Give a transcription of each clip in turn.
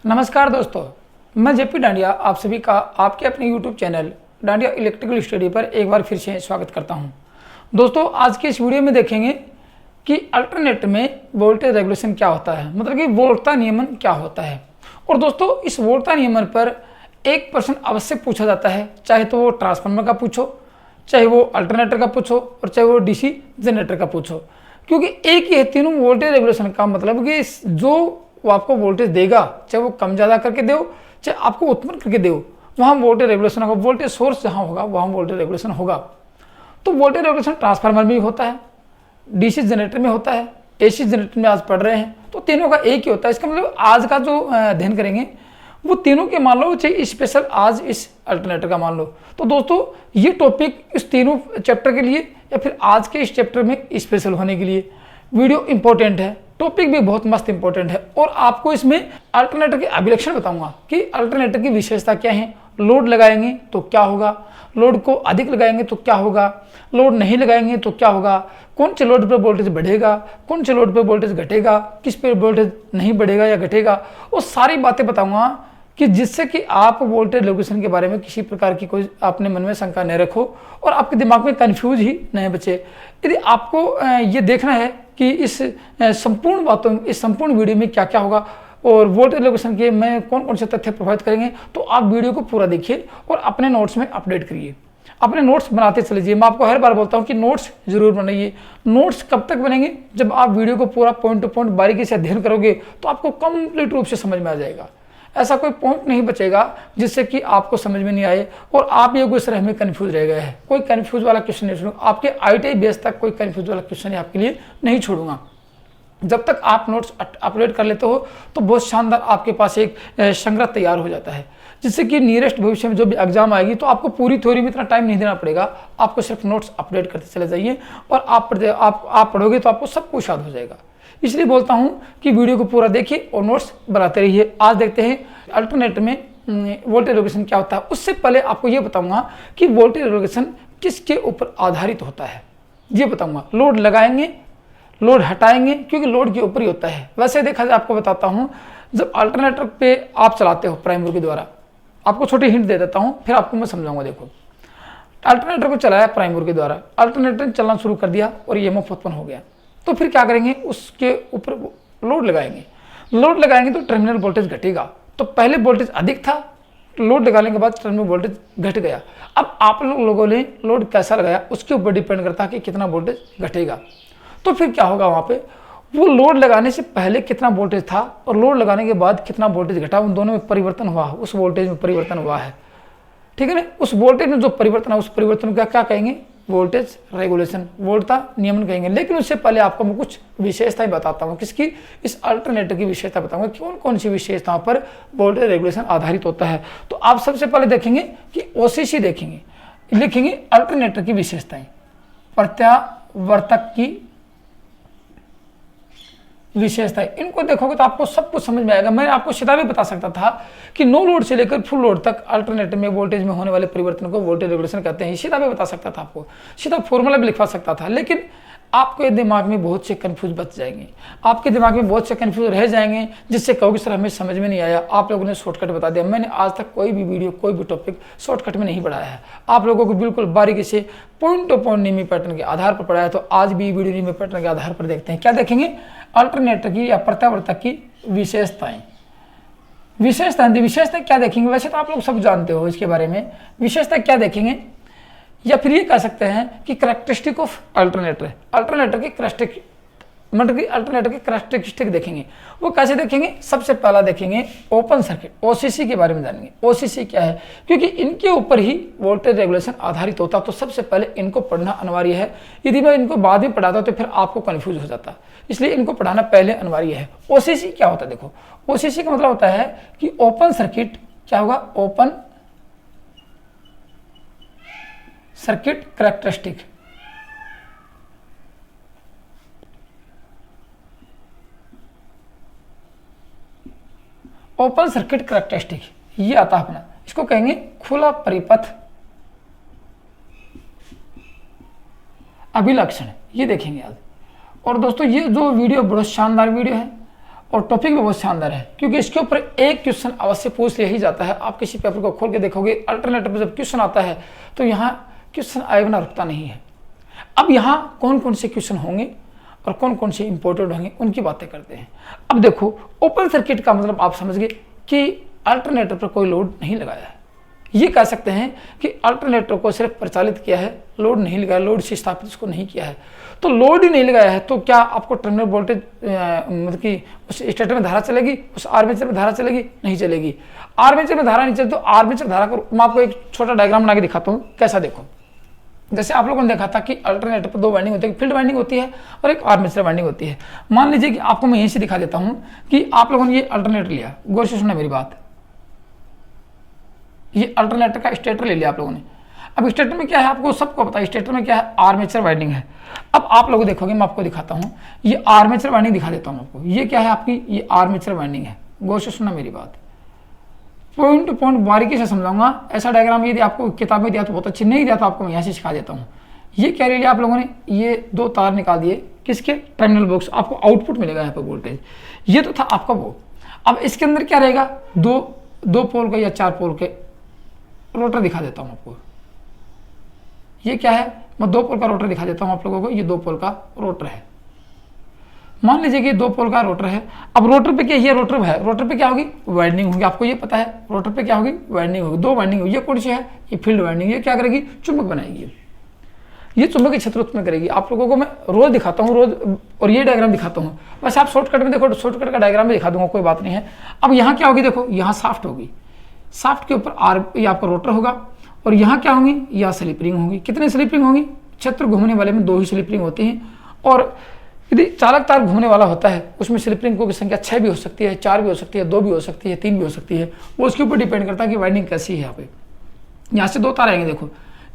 नमस्कार दोस्तों, मैं जेपी डांडिया आप सभी का आपके अपने YouTube channel dandiya electrical study पर एक बार फिर से स्वागत करता हूं। दोस्तों, आज के इस वीडियो में देखेंगे कि अल्टरनेटर में वोल्टेज रेगुलेशन क्या होता है, मतलब कि वोल्टता नियमन क्या होता है। और दोस्तों, इस वोल्टता नियमन पर एक प्रश्न अवश्य पूछा जाता है, चाहे तो वो ट्रांसफार्मर का पूछो, चाहे वो अल्टरनेटर का पूछो और चाहे वो डीसी जनरेटर का पूछो, क्योंकि एक ही है तीनों वोल्टेज रेगुलेशन का मतलब कि जो वो आपको वोल्टेज देगा, चाहे वो कम ज़्यादा करके दो, चाहे आपको उत्पन्न करके दो, वहाँ वोल्टेज रेगुलेशन होगा। वोल्टेज सोर्स जहाँ होगा वहाँ वोल्टेज रेगुलेशन होगा। तो वोल्टेज रेगुलेशन ट्रांसफार्मर में भी होता है, डीसी जनरेटर में होता है, एसी जनरेटर में आज पढ़ रहे हैं, तो तीनों का एक ही होता है। इसका मतलब आज का जो अध्ययन करेंगे वो तीनों के मान लो, चाहे स्पेशल आज इस अल्टरनेटर का मान लो। तो दोस्तों, ये टॉपिक इस तीनों चैप्टर के लिए या फिर आज के इस चैप्टर में स्पेशल होने के लिए वीडियो इंपॉर्टेंट है, टॉपिक भी बहुत मस्त इंपॉर्टेंट है। और आपको इसमें अल्टरनेटर के अभिलक्षण बताऊंगा कि अल्टरनेटर की विशेषता क्या है। लोड लगाएंगे तो क्या होगा, लोड को अधिक लगाएंगे तो क्या होगा, लोड नहीं लगाएंगे तो क्या होगा, कौन से लोड पर वोल्टेज बढ़ेगा, कौन से लोड पर वोल्टेज घटेगा, किस पर वोल्टेज नहीं बढ़ेगा या घटेगा, वो सारी बातें बताऊंगा कि जिससे कि आप वोल्टेज रेगुलेशन के बारे में किसी प्रकार की कोई अपने मन में शंका न रखो और आपके दिमाग में कंफ्यूज ही नहीं बचे। यदि आपको ये देखना है कि इस संपूर्ण बातों, इस संपूर्ण वीडियो में क्या क्या होगा और वोल्टेज रेगुलेशन के में कौन कौन से तथ्य प्रभावित करेंगे, तो आप वीडियो को पूरा देखिए और अपने नोट्स में अपडेट करिए, अपने नोट्स बनाते चले जाइए। मैं आपको हर बार बोलता हूँ कि नोट्स जरूर बनाइए। नोट्स कब तक बनेंगे, जब आप वीडियो को पूरा पॉइंट टू पॉइंट बारीकी से अध्ययन करोगे तो आपको कंप्लीट रूप से समझ में आ जाएगा। ऐसा कोई पॉइंट नहीं बचेगा जिससे कि आपको समझ में नहीं आए और आप ये कोई तरह में कंफ्यूज रह गए हैं। कोई कंफ्यूज वाला क्वेश्चन नहीं छोड़ूंगा, आपके आईटीआई बेस तक कोई कंफ्यूज वाला क्वेश्चन आपके लिए नहीं छोड़ूंगा। जब तक आप नोट्स अपलोड कर लेते हो तो बहुत शानदार आपके पास एक संग्रह तैयार हो जाता है, जिससे कि नियरेस्ट भविष्य में जो भी एग्जाम आएगी तो आपको पूरी थ्योरी में इतना टाइम नहीं देना पड़ेगा। आपको सिर्फ नोट्स अपडेट करते चले जाइए और आप पढ़ोगे तो आपको सब कुछ याद हो जाएगा। इसलिए बोलता हूं कि वीडियो को पूरा देखिए और नोट्स बनाते रहिए। आज देखते हैं अल्टरनेटर में वोल्टेज रेगुलेशन क्या होता है। उससे पहले आपको ये बताऊंगा कि वोल्टेज रेगुलेशन किसके ऊपर आधारित होता है, ये बताऊंगा। लोड लगाएंगे, लोड हटाएंगे, क्योंकि लोड के ऊपर ही होता है। वैसे देखा जाए, आपको बताता हूं, जब अल्टरनेटर पे आप चलाते हो प्राइमरी के द्वारा, आपको छोटी हिंट दे देता हूं फिर आपको मैं समझाऊंगा। देखो, अल्टरनेटर को चलाया प्राइमरी के द्वारा, अल्टरनेटर चलना शुरू कर दिया और ईएमएफ उत्पन्न हो गया। तो फिर क्या करेंगे, उसके ऊपर लोड लगाएंगे। लोड लगाएंगे तो टर्मिनल वोल्टेज घटेगा। तो पहले वोल्टेज अधिक था, लोड लगाने के बाद टर्मिनल वोल्टेज घट गया। अब आप लोगों ने लोड कैसा लगाया उसके ऊपर डिपेंड करता है कि कितना वोल्टेज घटेगा। तो फिर क्या होगा, वहाँ पे वो लोड लगाने से पहले कितना वोल्टेज था और लोड लगाने के बाद कितना वोल्टेज घटा, उन दोनों में परिवर्तन हुआ, उस वोल्टेज में परिवर्तन हुआ है। ठीक है ना। उस वोल्टेज में जो परिवर्तन है उस परिवर्तन का क्या कहेंगे, वोल्टेज रेगुलेशन, वोल्टता नियमन कहेंगे। लेकिन उससे पहले आपको मैं कुछ विशेषताएं बताता हूं। किसकी, इस अल्टरनेटर की विशेषता बताऊंगा, कौन कौन सी विशेषताओं पर वोल्टेज रेगुलेशन आधारित होता है। तो आप सबसे पहले देखेंगे कि ओसीसी देखेंगे, लिखेंगे अल्टरनेटर की विशेषताएं, प्रत्यावर्तक की विशेषता है। इनको देखोगे तो आपको सब कुछ समझ में आएगा। मैं आपको सीधा भी बता सकता था कि नो लोड से लेकर फुल लोड तक अल्टरनेटर में वोल्टेज में होने वाले परिवर्तन को वोल्टेज रेगुलेशन कहते हैं। सीधा भी बता सकता था, आपको सीधा फॉर्मूला भी लिखवा सकता था, लेकिन आपके दिमाग में बहुत से कंफ्यूज बच जाएंगे, आपके दिमाग में बहुत से कंफ्यूज रह जाएंगे, जिससे कहोगे सर हमें समझ में नहीं आया, आप लोगों ने शॉर्टकट बता दिया। मैंने आज तक कोई भी वीडियो, कोई भी टॉपिक शॉर्टकट में नहीं पढ़ाया है। आप लोगों को बिल्कुल बारीकी से पॉइंट टू पॉइंट नियमी पैटर्न के आधार पर पढ़ाया। तो आज भी वीडियो नियमी पैटर्न के आधार पर देखते हैं। क्या देखेंगे, अल्टरनेटर की या प्रत्यावर्तक की विशेषताएं। विशेषताएं क्या देखेंगे, वैसे तो आप लोग सब जानते हो इसके बारे में। विशेषता क्या देखेंगे, या फिर ये कह सकते हैं कि कैरेक्टरिस्टिक ऑफ अल्टरनेटर, अल्टरनेटर की कैरेक्टरिस्टिक, मतलब कि अल्टरनेटर की कैरेक्टरिस्टिक देखेंगे। वो कैसे देखेंगे, सबसे पहला देखेंगे ओपन सर्किट, ओसीसी के बारे में जानेंगे। ओसीसी क्या है, क्योंकि इनके ऊपर ही वोल्टेज रेगुलेशन आधारित होता, तो सबसे पहले इनको पढ़ना अनिवार्य है। यदि मैं इनको बाद में पढ़ाता तो फिर आपको कंफ्यूज हो जाता, इसलिए इनको पढ़ाना पहले अनिवार्य है। ओसीसी क्या होता है, देखो ओसीसी का मतलब होता है कि ओपन सर्किट, क्या होगा, open circuit characteristic. Open circuit characteristic ये आता है अपना, इसको कहेंगे खुला परिपथ अभिलक्षण, ये देखेंगे आज। और दोस्तों, ये जो वीडियो बहुत शानदार वीडियो है और टॉपिक भी बहुत शानदार है, क्योंकि इसके ऊपर एक क्वेश्चन अवश्य पूछ लिया ही जाता है। आप किसी पेपर को खोल के देखोगे, अल्टरनेटिव में जब क्वेश्चन आता है तो यहाँ क्वेश्चन आए बिना रुकता नहीं है। अब यहाँ कौन कौन से क्वेश्चन होंगे और कौन कौन से इंपॉर्टेंट होंगे उनकी बातें करते हैं। अब देखो, ओपन सर्किट का मतलब आप समझ गए कि अल्टरनेटर पर कोई लोड नहीं लगाया है। ये कह सकते हैं कि अल्टरनेटर को सिर्फ प्रचालित किया है, लोड नहीं लगाया, लोड से स्थापित उसको नहीं किया है। तो लोड ही नहीं लगाया है तो क्या आपको टर्मिनल वोल्टेज मतलब कि उस स्टेटर में धारा चलेगी, उस आर्मेचर में धारा चलेगी? नहीं चलेगी। आर्मेचर में धारा नहीं चलती तो आर्मेचर धारा को मैं आपको एक छोटा डायग्राम बना के दिखाता हूँ। कैसा, देखो, जैसे आप लोगों ने देखा था कि अल्टरनेटर पर दो वाइंडिंग होती है, फील्ड वाइंडिंग होती है और एक आर्मेचर वाइंडिंग होती है। मान लीजिए कि आपको मैं यहीं से दिखा देता हूँ कि आप लोगों ने ये अल्टरनेटर लिया, गौर से सुनना मेरी बात। ये अल्टरनेटर का स्टेटर ले लिया आप लोगों ने। अब स्टेटर में क्या है आपको सबको पता है, स्टेटर में क्या है, आर्मेचर वाइंडिंग है। अब आप लोग देखोगे, मैं आपको दिखाता हूँ, ये आर्मेचर वाइंडिंग दिखा देता हूँ आपको। ये क्या है आपकी, ये आर्मेचर वाइंडिंग है। गौर से सुनना मेरी बात, पॉइंट टू पॉइंट बारीकी से समझाऊंगा। ऐसा डायग्राम यदि आपको किताब में दिया तो बहुत अच्छी, नहीं दिया तो आपको मैं यहाँ से सिखा देता हूँ। ये क्या ले लिया आप लोगों ने, ये दो तार निकाल दिए, किसके, टर्मिनल बॉक्स। आपको आउटपुट मिलेगा यहाँ पे वोल्टेज, ये तो था आपका वो। अब इसके अंदर क्या रहेगा, दो पोल के या 4 पोल के रोटर दिखा देता हूँ आपको। ये क्या है, मैं 2 पोल का रोटर दिखा देता हूँ आप लोगों को। ये 2 पोल का रोटर है, मान लीजिए कि 2 पोल का रोटर है। अब रोटर पे क्या, ये रोटर है, रोटर पे क्या होगी, वाइंडिंग होगी। आपको ये पता है रोटर पे क्या होगी, वाइंडिंग होगी। 2 वाइंडिंग होगी। ये कौन सी है, ये फील्ड वाइंडिंग। ये क्या करेगी, चुंबक बनाएगी। ये चुंबकीय क्षेत्र उत्पन्न करेगी। आप लोगों को मैं रोज दिखाता हूँ, रोज, और ये डायग्राम दिखाता हूँ। बस आप शॉर्टकट में देखो, शॉर्टकट का डायग्राम में दिखा दूंगा, कोई बात नहीं है। अब यहाँ क्या होगी, देखो, यहाँ शाफ्ट होगी, शाफ्ट के ऊपर ये आपका रोटर होगा, और यहाँ क्या होंगी, यहाँ स्लिप रिंग होगी। कितने स्लिप रिंग होंगी, क्षेत्र घूमने वाले में 2 ही स्लिप रिंग होती हैं। और यदि चालक तार घूमने वाला होता है उसमें स्लिप रिंग की संख्या 6 भी हो सकती है, 4 भी हो सकती है, 2 भी हो सकती है, 3 भी हो सकती है। वो उसके ऊपर डिपेंड करता है कि वाइंडिंग कैसी है। यहाँ पे यहाँ से 2 तार आएंगे, देखो,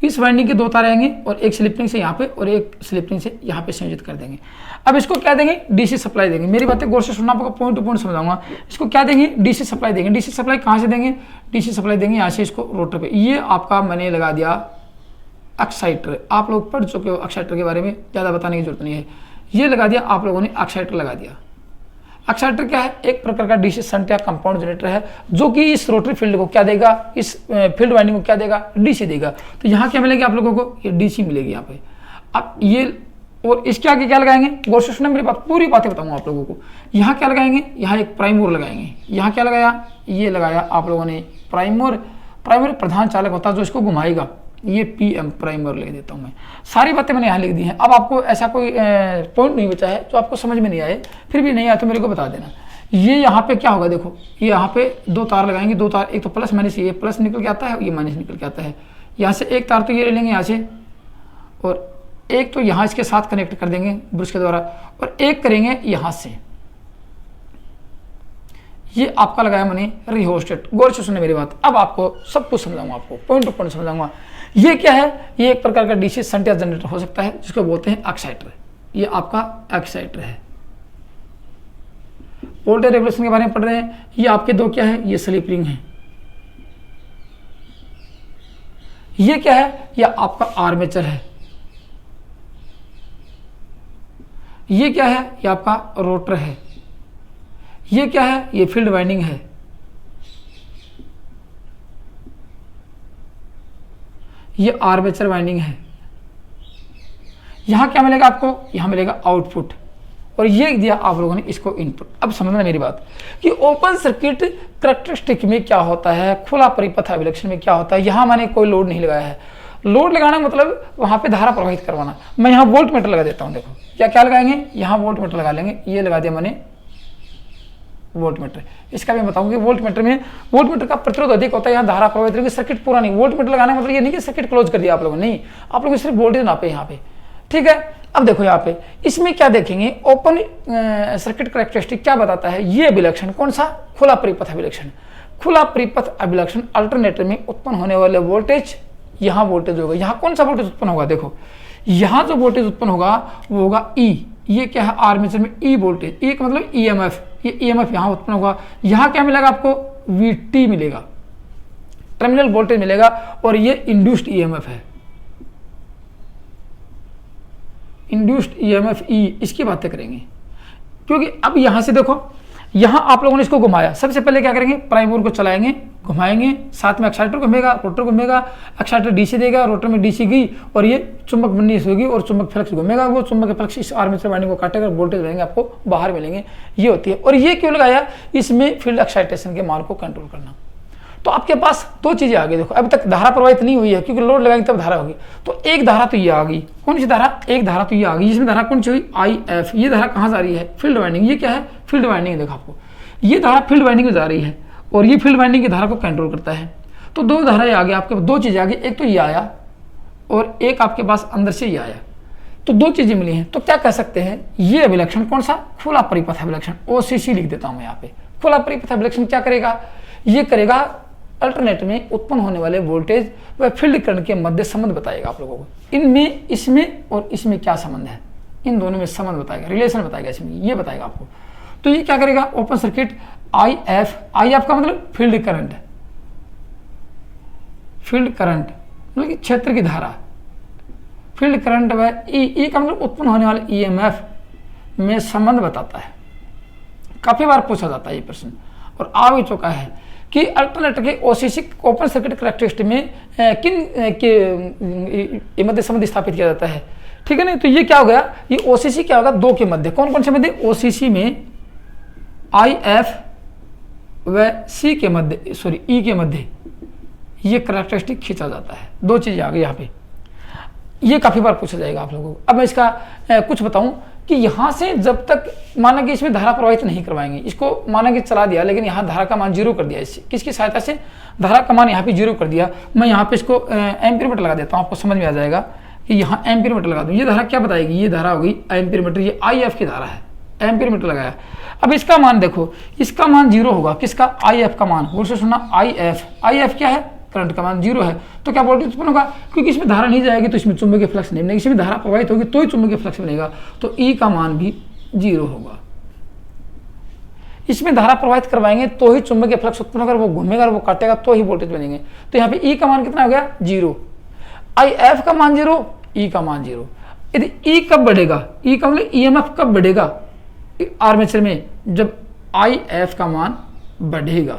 इस वाइंडिंग के 2 तार आएंगे और एक स्लिप रिंग से यहाँ पे और एक स्लिप रिंग से यहाँ पे संयोजित कर देंगे। अब इसको क्या देंगे, डीसी सप्लाई देंगे। मेरी बातें गौर से सुनना, आपको पॉइंट टू पॉइंट समझाऊंगा। इसको क्या देंगे, डीसी सप्लाई देंगे। डीसी सप्लाई कहाँ से देंगे, डीसी सप्लाई देंगे यहाँ से इसको रोटर पे। ये आपका मैंने लगा दिया एक्साइटर। आप लोग पढ़ चुके हो एक्साइटर के बारे में, ज़्यादा बताने की जरूरत नहीं है। ये लगा दिया आप लोगों ने, एक्साइटर लगा दिया। एक्साइटर क्या है, एक प्रकार का डीसी शंट या कंपाउंड जनरेटर है, जो कि इस रोटरी फील्ड को क्या देगा, इस फील्ड वाइंडिंग को क्या देगा, डीसी देगा। तो यहाँ क्या मिलेगी आप लोगों को, ये डीसी मिलेगी यहाँ पे। अब ये, और इसके आगे क्या लगाएंगे, गौर से सुनना मेरी बात, पूरी बातें बताऊंगा आप लोगों को। यहाँ क्या लगाएंगे, यहाँ एक प्राइम मूवर लगाएंगे। यहाँ क्या लगाया, ये लगाया आप लोगों ने प्राइम मूवर। प्राइम मूवर प्रधान चालक होता है जो इसको घुमाएगा। ये पीएम प्राइमर लिख देता हूँ मैं। सारी बातें मैंने यहाँ लिख दी हैं। अब आपको ऐसा कोई पॉइंट नहीं बचा है जो आपको समझ में नहीं आए, फिर भी नहीं आया तो मेरे को बता देना। ये यहाँ पे क्या होगा, देखो, ये यहाँ पे 2 तार लगाएंगे। 2 तार, एक तो प्लस माइनस, ये प्लस निकल के आता है, ये माइनस निकल के आता है। यहाँ से एक तार तो ये ले लेंगे यहाँ से, और एक तो यहाँ इसके साथ कनेक्ट कर देंगे ब्रश के द्वारा, और एक करेंगे यहाँ से। ये आपका लगाया मैंने रिहोस्टेट। गौर से सुनने मेरी बात। अब आपको सब कुछ समझाऊंगा, आपको पॉइंट टू पॉइंट समझाऊंगा। ये क्या है, ये एक प्रकार का डीसी शंट या जनरेटर हो सकता है, जिसको बोलते हैं एक्साइटर। ये आपका एक्साइटर है। वोल्टेज रेगुलेशन के बारे में पढ़ रहे हैं। ये आपके 2 क्या है, ये स्लिप रिंग है। ये क्या है, ये आपका आर्मेचर है। ये क्या है, ये आपका रोटर है। ये क्या है, ये फील्ड वाइंडिंग है। ये आर्मेचर वाइंडिंग है। यहां क्या मिलेगा आपको, यहां मिलेगा आउटपुट, और ये दिया आप लोगों ने इसको इनपुट। अब समझना मेरी बात कि ओपन सर्किट कैरेक्टरिस्टिक में क्या होता है, खुला परिपथ अभिलक्षण में क्या होता है। यहां मैंने कोई लोड नहीं लगाया है। लोड लगाना मतलब वहां पे धारा प्रवाहित करवाना। मैं यहाँ वोल्ट मीटर लगा देता हूँ। देखो क्या लगाएंगे, यहाँ वोल्ट मीटर लगा लेंगे। ये लगा दिया मैंने वोल्ट मीटर। इसका भी बताऊंगी, वोल्ट मीटर में वोल्ट मीटर का प्रतिरोध अधिक होता है, यहाँ धारा प्रवाहित होगी, सर्किट पूरा नहीं। वोल्ट मीटर लगाना मतलब ये नहीं कि सर्किट क्लोज कर दिया आप लोगों ने, नहीं, आप लोग सिर्फ वोल्टेज नापे यहाँ पे, ठीक है। अब देखो यहाँ पे इसमें क्या देखेंगे, ओपन सर्किट कैरेक्टरिस्टिक क्या बताता है, ये अभिलक्षण कौन सा, खुला परिपथ अभिलक्षण। खुला परिपथ अभिलक्षण अल्टरनेटर में उत्पन्न होने वाले वोल्टेज, यहाँ वोल्टेज होगा, यहाँ कौन सा वोल्टेज उत्पन्न होगा, देखो यहाँ जो वोल्टेज उत्पन्न होगा वो होगा ई। ये क्या है, आर्मेचर में ई वोल्टेज, ई का मतलब ईएमएफ। ये ईएमएफ यहाँ उत्पन्न होगा। यहाँ क्या मिलेगा आपको, वीटी मिलेगा, टर्मिनल वोल्टेज मिलेगा, और ये इंड्यूस्ड ईएमएफ है। इंड्यूस्ड ईएमएफ ई, इसकी बातें करेंगे। क्योंकि अब यहाँ से देखो, यहाँ आप लोगों ने इसको घुमाया, सबसे पहले क्या करेंगे, प्राइम मूवर को चलाएंगे, घुमाएंगे, साथ में एक्साइटर घूमेगा, रोटर घूमेगा, एक्साइटर डीसी देगा, रोटर में डीसी गई और ये चुंबक बन्नी होगी और चुंबक फ्लक्स घूमेगा, वो चुंबक फ्लक्स इस आर्मेचर वाइंडिंग को काटेगा, वोल्टेज रहेंगे आपको बाहर मिलेंगे, ये होती है। और ये क्यों लगाया, इसमें फील्ड एक्साइटेशन के मान को कंट्रोल करना। तो आपके पास दो चीजें आ गई, देखो अभी तक धारा प्रवाहित नहीं हुई है क्योंकि लोड लगाएंगे तब धारा होगी। तो एक धारा तो ये आ गई, कौन सी धारा, एक धारा तो ये आ गई, इसमें धारा कौन सी हुई, IF। ये धारा कहाँ जा रही है, फील्ड वाइंडिंग, ये क्या है, फील्ड वाइंडिंग। देखो आपको ये धारा फील्ड वाइंडिंग में जा रही है और ये फील्ड वाइंडिंग की धारा को कंट्रोल करता है। तो दो धाराएं आ गई आपके, दो चीजें आ गई, एक तो ये आया और एक आपके पास अंदर से ये आया, तो दो चीजें मिली हैं। तो क्या कह सकते हैं, ये अभिलक्षण कौन सा, खुला परिपथ अभिलक्षण, OCC लिख देता हूं मैं यहाँ पे। खुला परिपथ अभिलक्षण क्या करेगा, ये करेगा अल्टरनेट में उत्पन्न होने वाले वोल्टेज व फील्ड करंट के मध्य संबंध बताएगा आप लोगों को। इनमें, इसमें और इसमें क्या संबंध है, इन दोनों में संबंध बताएगा, रिलेशन बताएगा, इसमें ये बताएगा आपको। तो ये क्या करेगा, ओपन सर्किट IF का मतलब फील्ड करंट, फील्ड करंट मतलब कि क्षेत्र की धारा, फील्ड करंट व ई का मतलब उत्पन्न होने वाले EMF में संबंध बताता है। काफी बार पूछा जाता है ये प्रश्न और आ भी चुका है कि अल्टरनेटर के OCC ओपन सर्किट कैरेक्टरिस्टिक में किन के मध्य संबंध स्थापित किया जाता है, ठीक है ना। तो ये क्या हो गया, ये OCC क्या होगा, दो के मध्य, कौन कौन से मध्य, OCC में IF व C के मध्य, E के मध्य ये कैरेक्टरिस्टिक खींचा जाता है। दो चीजें आ गई यहाँ पे, ये काफी बार पूछा जाएगा आप लोगों को। अब मैं इसका कुछ बताऊं कि यहाँ से जब तक माना कि इसमें धारा प्रवाहित नहीं करवाएंगे, इसको माना कि चला दिया लेकिन यहाँ धारा का मान 0 कर दिया, इससे किसकी सहायता से, धारा का मान यहाँ पे 0 कर दिया। मैं यहाँ पे इसको एम्पीयर मीटर लगा देता हूँ, आपको समझ में आ जाएगा कि यहाँ एम्पीयर मीटर लगा दूँ। ये धारा क्या बताएगी, ये धारा होगी एम्पीयर मीटर, ये IF की धारा है, एम्पीयर मीटर लगाया। अब इसका मान देखो, इसका मान 0 होगा, किसका, IF का मान, गौर से सुनना, IF क्या है, करंट का मान 0 है। तो क्या वोल्टेज उत्पन्न होगा, क्योंकि इसमें धारा नहीं जाएगी तो इसमें चुंबकीय फ्लक्स नहीं बनेगी, इसमें धारा प्रवाहित होगी तो ही चुंबकीय फ्लक्स बनेगा, तो E का मान भी 0 होगा। इसमें धारा प्रवाहित करवाएंगे तो ही चुंबकीय फ्लक्स उत्पन्न होगा, वो घूमेगा और वो काटेगा तो ही वोल्टेज बनेंगे। तो यहाँ पे E का मान कितना हो गया, 0, IF का मान 0, E का मान 0। यदि E कब बढ़ेगा, E का मतलब EMF कब बढ़ेगा आर्मेचर में, जब IF का मान बढ़ेगा,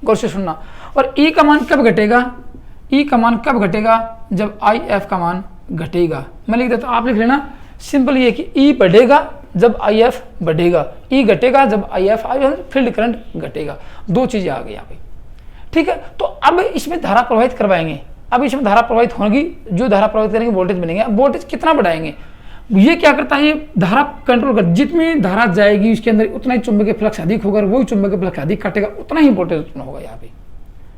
गौर से सुनना। और E का मान कब घटेगा, E का मान कब घटेगा, जब IF का मान घटेगा। मैं लिख देता हूं, आप लिख लेना, सिंपल ये कि E बढ़ेगा जब IF बढ़ेगा, E घटेगा जब IF फील्ड करंट घटेगा। दो चीजें आ गई यहाँ पे, ठीक है। तो अब इसमें धारा प्रवाहित करवाएंगे, अब इसमें धारा प्रवाहित होगी, जो धारा प्रवाहित करेंगे वोल्टेज बनेंगे। अब वोल्टेज कितना बढ़ाएंगे, ये क्या करता है, ये धारा कंट्रोल कर, जितनी धारा जाएगी उसके अंदर उतना ही चुंबकीय फ्लक्स अधिक होगा, वही चुंबकीय फ्लक्स अधिक काटेगा, उतना ही वोल्टेज उत्पन्न होगा यहाँ पे,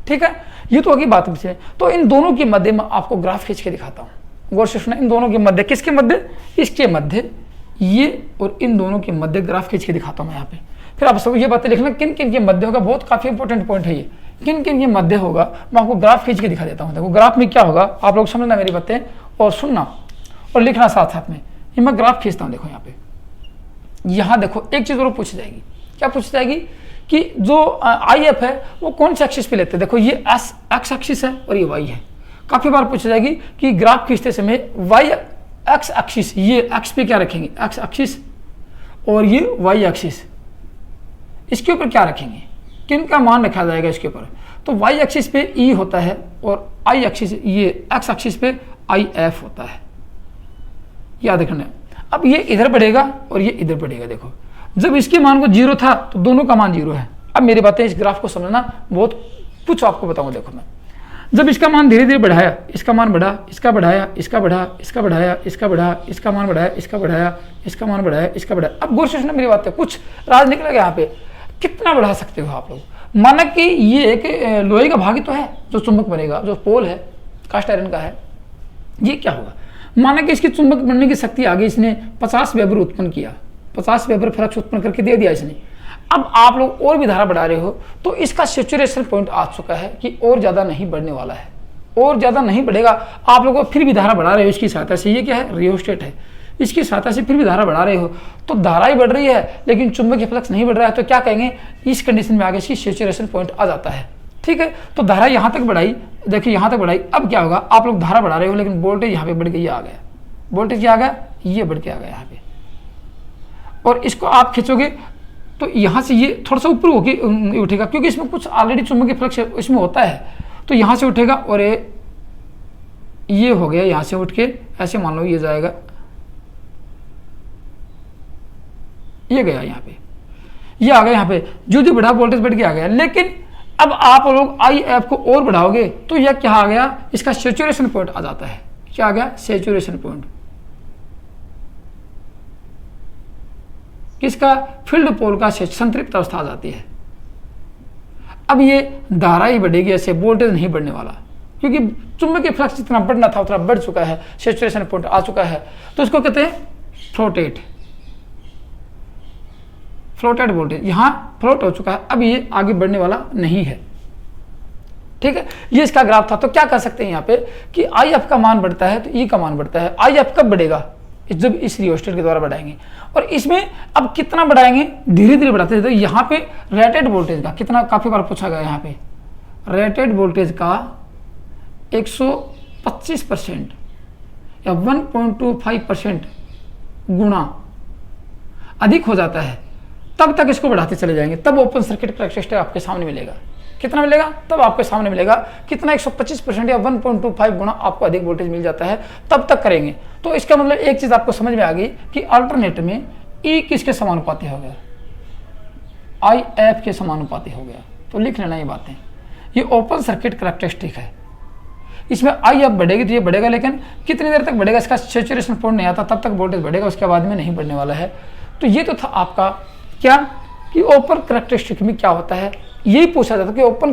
ठीक है। ये तो होगी बात मुझसे। तो इन दोनों के मध्य में आपको ग्राफ खींच के दिखाता हूँ, गौर से सुना, इन दोनों के मध्य, किसके मध्य, इसके मध्य, ये और इन दोनों के मध्य ग्राफ खींच के दिखाता हूँ मैं यहाँ पे। फिर आप सब ये बातें लिखना, किन किन के मध्य होगा, बहुत काफी इंपॉर्टेंट पॉइंट है ये, किन किन के मध्य होगा, मैं आपको ग्राफ खींच के दिखा देता हूँ। देखो ग्राफ में क्या होगा, आप लोग समझना मेरी बातें और सुनना और लिखना साथ साथ में। ये मैं ग्राफ खींचता हूँ, देखो यहाँ पे, यहाँ देखो एक चीज और पूछ जाएगी, क्या पूछ जाएगी कि जो IF है वो कौन से एक्सिस पे लेते हैं। देखो ये एक्स एक्सिस है और ये Y है। काफी बार पूछ जाएगी कि ग्राफ खींचते समय एक्स एक्सिस, ये एक्स पे क्या रखेंगे, एक्स एक्सिस, और ये Y एक्सिस, इसके ऊपर क्या रखेंगे, किन का मान रखा जाएगा इसके ऊपर। तो Y एक्सिस पे E होता है और I एक्सिस, ये एक्स एक्सिस पे IF होता है, याद रखना। अब ये इधर बढ़ेगा और ये इधर बढ़ेगा। देखो जब इसके मान को 0 था तो दोनों का मान 0 है। अब मेरी बातें, इस ग्राफ को समझना, बहुत कुछ आपको बताऊंगा। देखो मैं जब इसका मान धीरे धीरे बढ़ाया, इसका मान बढ़ा, इसका बढ़ाया, इसका बढ़ा, इसका बढ़ाया, इसका बढ़ा, इसका मान बढ़ाया, इसका बढ़ाया, इसका मान बढ़ाया, इसका बढ़ाया। अब गौर से सुनना मेरी बात है, कुछ राज निकलेगा यहाँ पे, कितना बढ़ा सकते हो आप लोग। माना कि ये एक लोहे का भाग ही तो है जो चुंबक बनेगा, जो पोल है कास्ट आयरन का है, ये क्या होगा, माना कि इसकी चुंबक बनने की शक्ति आ गई, इसने 50 वेबर उत्पन्न किया, 50 वेबर फ्लक्स उत्पन्न करके दे दिया इसने। अब आप लोग और भी धारा बढ़ा रहे हो तो इसका सैचुरेशन पॉइंट आ चुका है कि और ज्यादा नहीं बढ़ने वाला है, और ज्यादा नहीं बढ़ेगा। आप लोग फिर भी धारा बढ़ा रहे हो इसकी सहायता से, ये क्या है, रियोस्टेट है, इसकी सहायता से फिर भी धारा बढ़ा रहे हो, तो धारा ही बढ़ रही है लेकिन चुंबकीय फ्लक्स नहीं बढ़ रहा है। तो क्या कहेंगे, इस कंडीशन में आगे इसकी सैचुरेशन पॉइंट आ जाता है, ठीक है। तो धारा यहाँ तक बढ़ाई, देखिए यहाँ तक बढ़ाई। अब क्या होगा, आप लोग धारा बढ़ा रहे हो लेकिन वोल्टेज यहाँ पे बढ़ के ये आ गया, वोल्टेज क्या आ गया, ये बढ़ के आ गया यहाँ पे, और इसको आप खींचोगे तो यहाँ से ये थोड़ा सा ऊपर होके उठेगा, क्योंकि इसमें कुछ ऑलरेडी चुंबकीय फ्लक्स इसमें होता है, तो यहाँ से उठेगा और ये हो गया, यहाँ से उठ के ऐसे मान लो ये जाएगा, ये गया यहाँ पे, ये आ गया यहाँ पे, जो बढ़ा वोल्टेज बढ़ के आ गया। लेकिन अब आप लोग IF को और बढ़ाओगे तो यह क्या आ गया, इसका सैचुरेशन पॉइंट आ जाता है। क्या आ गया, सैचुरेशन पॉइंट, किसका, फील्ड पोल का संतृप्त अवस्था आ जाती है। अब ये धारा ही बढ़ेगी, ऐसे वोल्टेज नहीं बढ़ने वाला, क्योंकि चुंबकीय फ्लक्स जितना बढ़ना था उतना बढ़ चुका है, सैचुरेशन पॉइंट आ चुका है। तो इसको कहते हैं फ्लोटेड वोल्टेज, यहाँ फ्लोट हो चुका है, अब ये आगे बढ़ने वाला नहीं है। ठीक है, ये इसका ग्राफ था। तो क्या कर सकते हैं यहाँ पे कि IF का मान बढ़ता है तो E का मान बढ़ता है। IF कब बढ़ेगा, जब इस रियोस्टेट के द्वारा बढ़ाएंगे। और इसमें अब कितना बढ़ाएंगे, धीरे धीरे बढ़ाते हैं। तो यहाँ पे रेटेड वोल्टेज का कितना, काफी बार पूछा गया, यहाँ पे रेटेड वोल्टेज का 125% या 1.25% गुना अधिक हो जाता है, तब तक इसको बढ़ाते चले जाएंगे। तब ओपन सर्किट कैरेक्टरिस्टिक आपके सामने मिलेगा। कितना मिलेगा, तब आपके सामने मिलेगा कितना, 125% या 1.25 गुना आपको अधिक वोल्टेज मिल जाता है, तब तक करेंगे। तो इसका मतलब एक चीज आपको समझ में आ गई कि अल्टरनेट में E किसके समानुपाती हो गया, IF के समानुपाती हो गया। तो लिख लेना ये बातें, ये ओपन सर्किट कैरेक्टरिस्टिक है। इसमें IF बढ़ेगी तो ये बढ़ेगा, लेकिन कितनी देर तक बढ़ेगा, इसका सैचुरेशन पॉइंट नहीं आता, तब तक वोल्टेज बढ़ेगा, उसके बाद में नहीं बढ़ने वाला है। तो ये तो था आपका क्या कि ओपन कैरेक्टरिस्टिक में क्या होता है, यही पूछा जाता है कि ओपन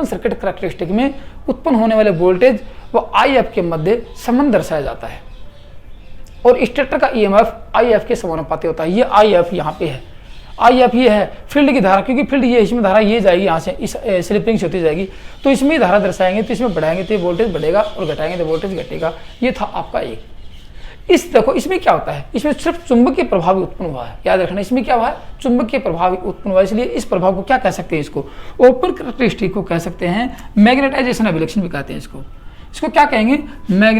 सर्किट कैरेक्टरिस्टिक में उत्पन्न होने वाले वोल्टेज व IF के मध्य संबंध दर्शाया जाता है। और स्टेटर का EMF IF के समानुपाती होता है। ये IF यहाँ पे है, IF ये है फील्ड की धारा, क्योंकि फील्ड ये, इसमें धारा ये जाएगी, यहाँ से इस स्लिपिंग से होती जाएगी, तो इसमें धारा दर्शाएंगे, तो इसमें बढ़ाएंगे तो वोल्टेज बढ़ेगा, और घटाएंगे तो वोल्टेज घटेगा। ये था आपका एक। इस देखो इसमें क्या होता है, इसमें सिर्फ चुंबकीय प्रभाव उत्पन्न हुआ है, याद रखना, इसमें क्या हुआ है, चुंबकीय प्रभाव उत्पन्न हुआ है। इसलिए इस प्रभाव को क्या कह सकते हैं, इसको ओपन कैरेक्टरिस्टिक को कह सकते हैं, मैग्नेटाइजेशन अभिलक्षण भी कहते हैं इसको क्या कहेंगे,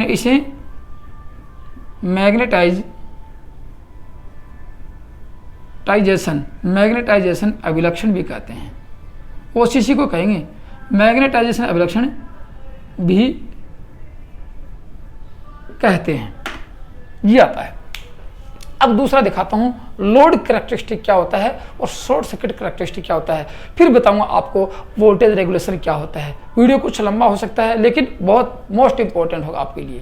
इसे मैग्नेटाइजेशन अभिलक्षण भी कहते हैं। OCC को कहेंगे मैग्नेटाइजेशन अभिलक्षण भी कहते हैं। ये आता है। अब दूसरा दिखाता हूं, लोड कैरेक्टरिस्टिक क्या होता है और शॉर्ट सर्किट कैरेक्टरिस्टिक क्या होता है, फिर बताऊंगा आपको वोल्टेज रेगुलेशन क्या होता है। वीडियो कुछ लंबा हो सकता है, लेकिन बहुत मोस्ट इंपॉर्टेंट होगा आपके लिए।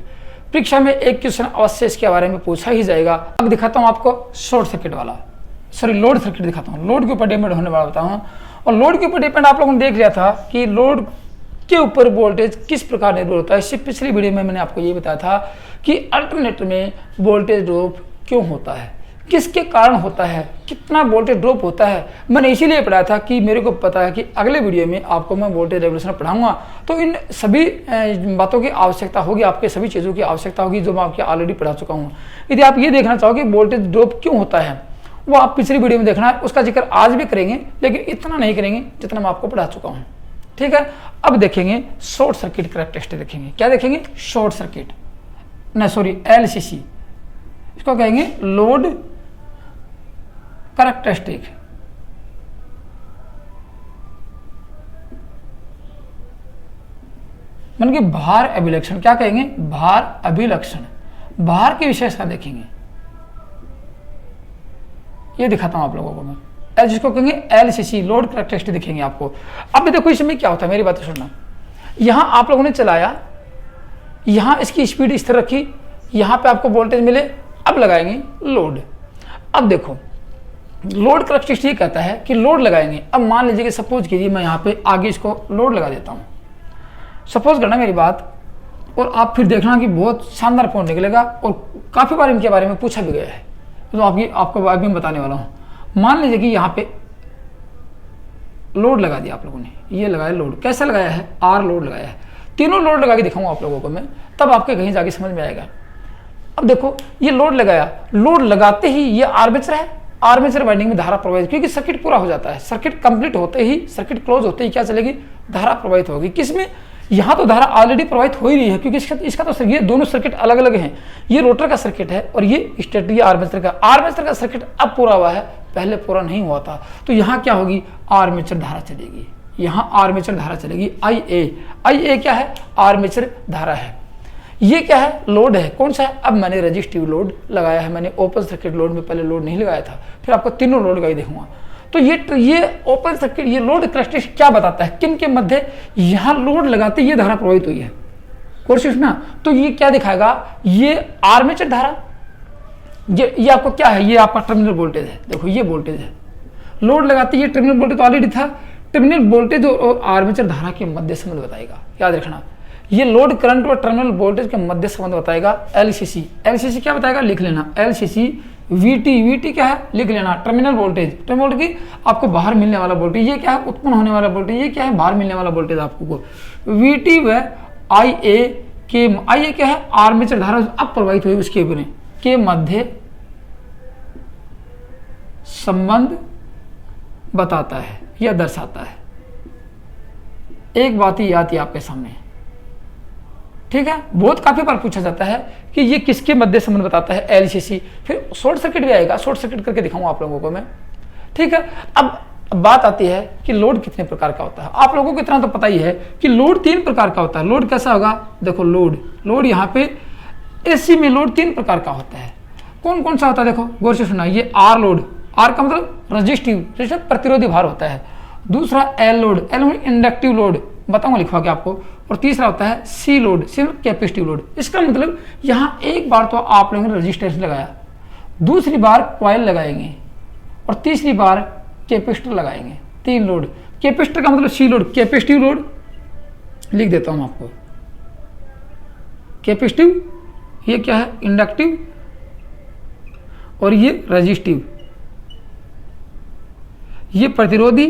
परीक्षा में एक क्वेश्चन अवश्य इसके बारे में पूछा ही जाएगा। अब दिखाता हूं आपको शॉर्ट सर्किट वाला, लोड सर्किट दिखाता हूं, लोड के ऊपर डिपेंड होने वाला बताऊं। और लोड के ऊपर डिपेंड आप लोगों ने देख लिया था कि लोड के ऊपर वोल्टेज किस प्रकार निर्भर होता है। इससे पिछली वीडियो में मैंने आपको ये बताया था कि अल्टरनेटर में वोल्टेज ड्रॉप क्यों होता है, किसके कारण होता है, कितना वोल्टेज ड्रॉप होता है। मैंने इसीलिए पढ़ाया था कि मेरे को पता है कि अगले वीडियो में आपको मैं वोल्टेज रेगुलेशन पढ़ाऊंगा, तो इन सभी बातों की आवश्यकता होगी, आपके सभी चीज़ों की आवश्यकता होगी जो मैं आपके ऑलरेडी पढ़ा चुका हूँ। यदि आप ये देखना चाहोगे वोल्टेज ड्रॉप क्यों होता है, वो आप पिछली वीडियो में देखना है, उसका जिक्र आज भी करेंगे, लेकिन इतना नहीं करेंगे जितना मैं आपको पढ़ा चुका हूँ। ठीक है, अब देखेंगे शॉर्ट सर्किट कैरेक्टरिस्टिक देखेंगे। क्या देखेंगे, शॉर्ट सर्किट LCC, इसको कहेंगे लोड कैरेक्टरिस्टिक। मतलब कि भार अभिलक्षण, क्या कहेंगे, भार अभिलक्षण, भार की विशेषता देखेंगे। ये दिखाता हूं आप लोगों को मैं, जिसको कहेंगे LCC लोड कैरेक्टरिस्टिक दिखेंगे आपको। अब देखो इसमें क्या होता है, मेरी बात सुनना। यहां आप लोगों ने चलाया, यहां इसकी स्पीड स्थिर रखी, यहां पे आपको वोल्टेज मिले, अब लगाएंगे लोड। अब देखो लोड कैरेक्टरिस्टिक कहता है कि लोड लगाएंगे। अब मान लीजिए कि सपोज कीजिए मैं यहां पे आगे इसको लोड लगा देता हूं, सपोज करना मेरी बात, और आप फिर देखना कि बहुत शानदार पॉइंट निकलेगा, और काफी बार इनके बारे में पूछा भी गया है, तो आपको अभी मैं बताने वाला हूं। मान लीजिए कि यहाँ पे लोड लगा दिया आप लोगों ने, ये लगाया लोड, कैसे लगाया है, R लोड लगाया है। तीनों लोड लगा के दिखाऊंगा आप लोगों को मैं, तब आपके कहीं जाके समझ में आएगा। अब देखो ये लोड लगाया, लोड लगाते ही ये आर्मेचर है, आर्मेचर वाइंडिंग में धारा प्रवाहित, क्योंकि सर्किट पूरा हो जाता है, सर्किट कंप्लीट होते ही, सर्किट क्लोज होते ही क्या चलेगी, धारा प्रवाहित होगी। किसमें, यहाँ तो धारा ऑलरेडी प्रवाहित हो ही रही है, क्योंकि इसका तो ये दोनों सर्किट अलग अलग हैं। ये रोटर का सर्किट है और ये स्टेटर, ये आर्मेचर का सर्किट अब पूरा हुआ है, पहले पूरा नहीं हुआ था, तो यहाँ क्या होगी, आर्मेचर धारा चलेगी, यहाँ आर्मेचर धारा चलेगी IA क्या है, आर्मेचर धारा है। ये क्या है, लोड है, कौन सा है, अब मैंने रजिस्टिव लोड लगाया है, मैंने ओपन सर्किट लोड में पहले लोड नहीं लगाया था, फिर आपको तीनों लोड लगाई देखूंगा। तो ये ओपन सर्किट, ये लोड कैरेक्टरिस्टिक क्या बताता है, किन के मध्य यहाँ लोड लगाते ये धारा प्रवाहित हुई है, कोशिश ना, तो ये क्या दिखाएगा, ये आर्मेचर धारा, ये आपको क्या है, ये आपका टर्मिनल वोल्टेज है, देखो ये वोल्टेज है, लोड लगाते ये टर्मिनल वोल्टेज तो ऑलरेडी था, टर्मिनल वोल्टेज और आर्मेचर धारा के मध्य संबंध बताएगा, याद रखना, ये लोड करंट और टर्मिनल वोल्टेज के मध्य संबंध बताएगा। LCC क्या बताएगा, लिख लेना, LCC VT क्या है, लिख लेना, टर्मिनल वोल्टेज की आपको बाहर मिलने वाला वोल्टेज, ये क्या है, उत्पन्न होने वाला वोल्टेज, ये क्या है, बाहर मिलने वाला वोल्टेज आपको। VT व IA क्या है, आर्मेचर धारा अब प्रवाहित हुई उसके बने के मध्य संबंध बताता है या दर्शाता है। एक बात ही याद है आपके सामने, ठीक है, बहुत काफी बार पूछा जाता है कि ये किसके मध्य संबंध बताता है, LCC, फिर शॉर्ट सर्किट भी आएगा, शॉर्ट सर्किट करके दिखाऊंगा आप लोगों को मैं, ठीक है। अब बात आती है कि लोड कितने प्रकार का होता है। आप लोगों को इतना तो पता ही है कि लोड 3 प्रकार का होता है। लोड कैसा होगा, देखो लोड यहाँ पे AC में लोड 3 प्रकार का होता है। कौन कौन सा होता है, देखो गौर से सुना, ये R लोड, R का मतलब रजिस्टिव प्रतिरोधी भार होता है। दूसरा L लोड, इंडक्टिव लोड, बताऊंगा लिखवा के आपको। और तीसरा होता है C लोड, कैपेसिटिव लोड। इसका मतलब यहाँ एक बार तो आप लोगों ने रजिस्टेंस लगाया, दूसरी बार कॉइल लगाएंगे और तीसरी बार कैपेसिटर लगाएंगे, 3 लोड। कैपेसिटर का मतलब C लोड, कैपेसिटिव लोड लिख देता हूं आपको, कैपेसिटिव, ये क्या है, इंडक्टिव, और ये रजिस्टिव, ये प्रतिरोधी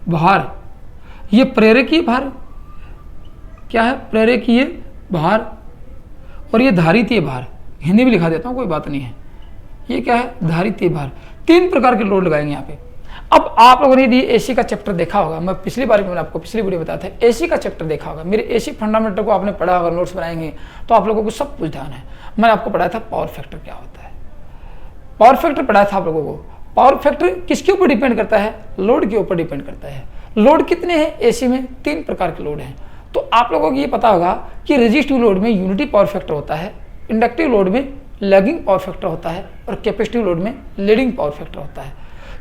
भार, ये प्रेरकीय भार, क्या है, प्रेरकीय भार, और ये धारितीय भार, हिंदी में लिखा देता हूं कोई बात नहीं है, ये क्या है, धारितीय भार। 3 प्रकार के लोड लगाएंगे यहाँ पे। अब आप लोगों ने यदि AC का चैप्टर देखा होगा, मैं पिछली बार मैंने आपको पिछली वीडियो बताया था, AC का चैप्टर देखा होगा, मेरे AC फंडामेंटल को आपने पढ़ा होगा, नोट्स बनाएंगे तो आप लोगों को सब कुछ ध्यान है। मैंने आपको पढ़ाया था पावर फैक्टर क्या होता है, पावर फैक्टर पढ़ाया था आप लोगों को। पावर फैक्टर किसके ऊपर डिपेंड करता है, लोड के ऊपर डिपेंड करता है। लोड कितने हैं AC में, 3 प्रकार के लोड हैं। तो आप लोगों को ये पता होगा कि रेजिस्टिव लोड में यूनिटी पावर फैक्टर होता है, इंडक्टिव लोड में लैगिंग पावर फैक्टर होता है, और कैपेसिटिव लोड में लीडिंग पावर फैक्टर होता है।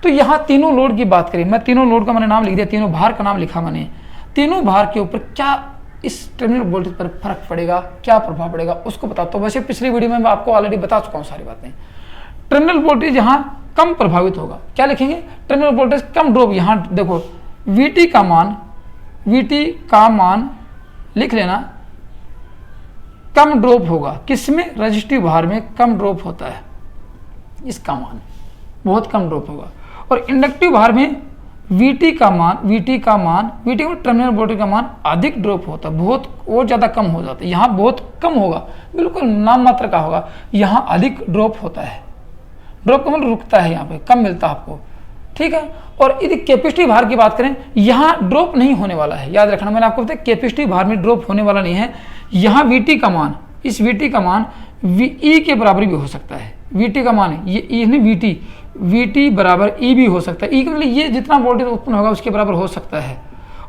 तो यहाँ तीनों लोड की बात करें, मैं तीनों लोड का मैंने नाम लिख दिया, तीनों भार का नाम लिखा मैंने। तीनों भार के ऊपर क्या इस टर्मिनल वोल्टेज पर फर्क पड़ेगा, क्या प्रभाव पड़ेगा, उसको बताता हूँ। वैसे पिछली वीडियो में मैं आपको ऑलरेडी बता चुका हूँ सारी बातें। टर्मिनल वोल्टेज यहाँ कम प्रभावित होगा, क्या लिखेंगे, टर्मिनल वोल्टेज कम ड्रॉप। यहाँ देखो VT का मान लिख लेना, कम ड्रॉप होगा, किसमें, रजिस्टिव भार में कम ड्रॉप होता है, इसका मान बहुत कम ड्रॉप होगा। और इंडक्टिव भार में VT का मान टर्मिनल वोल्टेज का मान अधिक ड्रॉप होता है, बहुत और ज़्यादा कम हो जाता है। यहाँ बहुत कम होगा, बिल्कुल नाम मात्र का होगा, यहाँ अधिक ड्रॉप होता है। ड्रॉप का मतलब रुकता है, यहाँ पे कम मिलता है आपको, ठीक है। और यदि कैपेसिटिव भार की बात करें, यहाँ ड्रॉप नहीं होने वाला है, याद रखना, मैंने आपको बताया कैपेसिटिव भार में ड्रॉप होने वाला नहीं है। यहाँ VT का मान, इस VT का मान E के बराबर भी हो सकता है। VT का मान, ये E नहीं, VT बराबर E भी हो सकता है। E का मतलब ये जितना वोल्टेज उत्पन्न होगा उसके बराबर हो सकता है।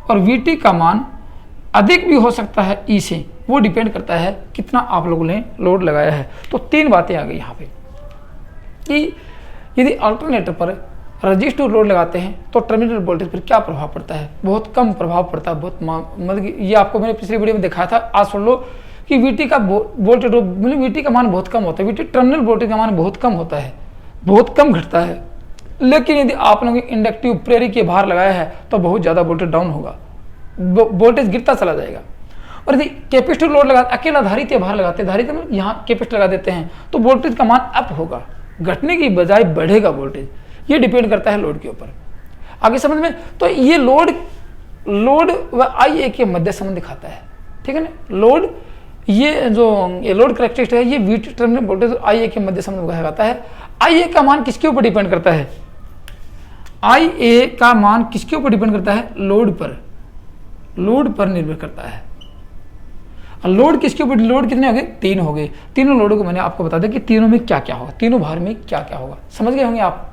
और VT का मान अधिक भी हो सकता है E से, वो डिपेंड करता है कितना आप लोगों ने लोड लगाया है। तो 3 बातें आ गई यहाँ पे कि यदि अल्टरनेटर पर रजिस्टिव लोड लगाते हैं तो टर्मिनल वोल्टेज पर क्या प्रभाव पड़ता है, बहुत कम प्रभाव पड़ता है। बहुत मतलब ये आपको मैंने पिछली वीडियो में दिखाया था, आज सुन लो कि VT का वोल्टेज ड्रॉप, मतलब VT का मान बहुत कम होता है, VT टर्मिनल वोल्टेज का मान बहुत कम होता है, बहुत कम घटता है। लेकिन यदि आप लोगों ने इंडक्टिव प्रेरकीय भार लगाया है तो बहुत ज़्यादा वोल्टेज डाउन होगा, वोल्टेज गिरता चला जाएगा। और यदि कैपेसिटिव लोड लगा, अकेला धारितीय भार लगाते हैं, धारितीय मतलब यहाँ कैपेसिटर लगा देते हैं, तो वोल्टेज का मान अप होगा, घटने की बजाय बढ़ेगा वोल्टेज। ये डिपेंड करता है लोड के ऊपर। आगे समझ में, तो ये लोड व IA के मध्य संबंध दिखाता है, ठीक है ना। लोड, ये जो ये लोड कैरेक्टरिस्टिक है, ये VT टर्मिनल वोल्टेज और IA के मध्य संबंध दिखाता है। IA का मान किसके ऊपर डिपेंड करता है, IA का मान किसके ऊपर डिपेंड करता है, लोड पर निर्भर करता है। लोड किसके ऊपर, लोड कितने हो गए, 3 हो गए। तीनों लोडों को मैंने आपको बता दिया कि तीनों में क्या क्या होगा, तीनों भार में क्या क्या होगा, समझ गए होंगे आप।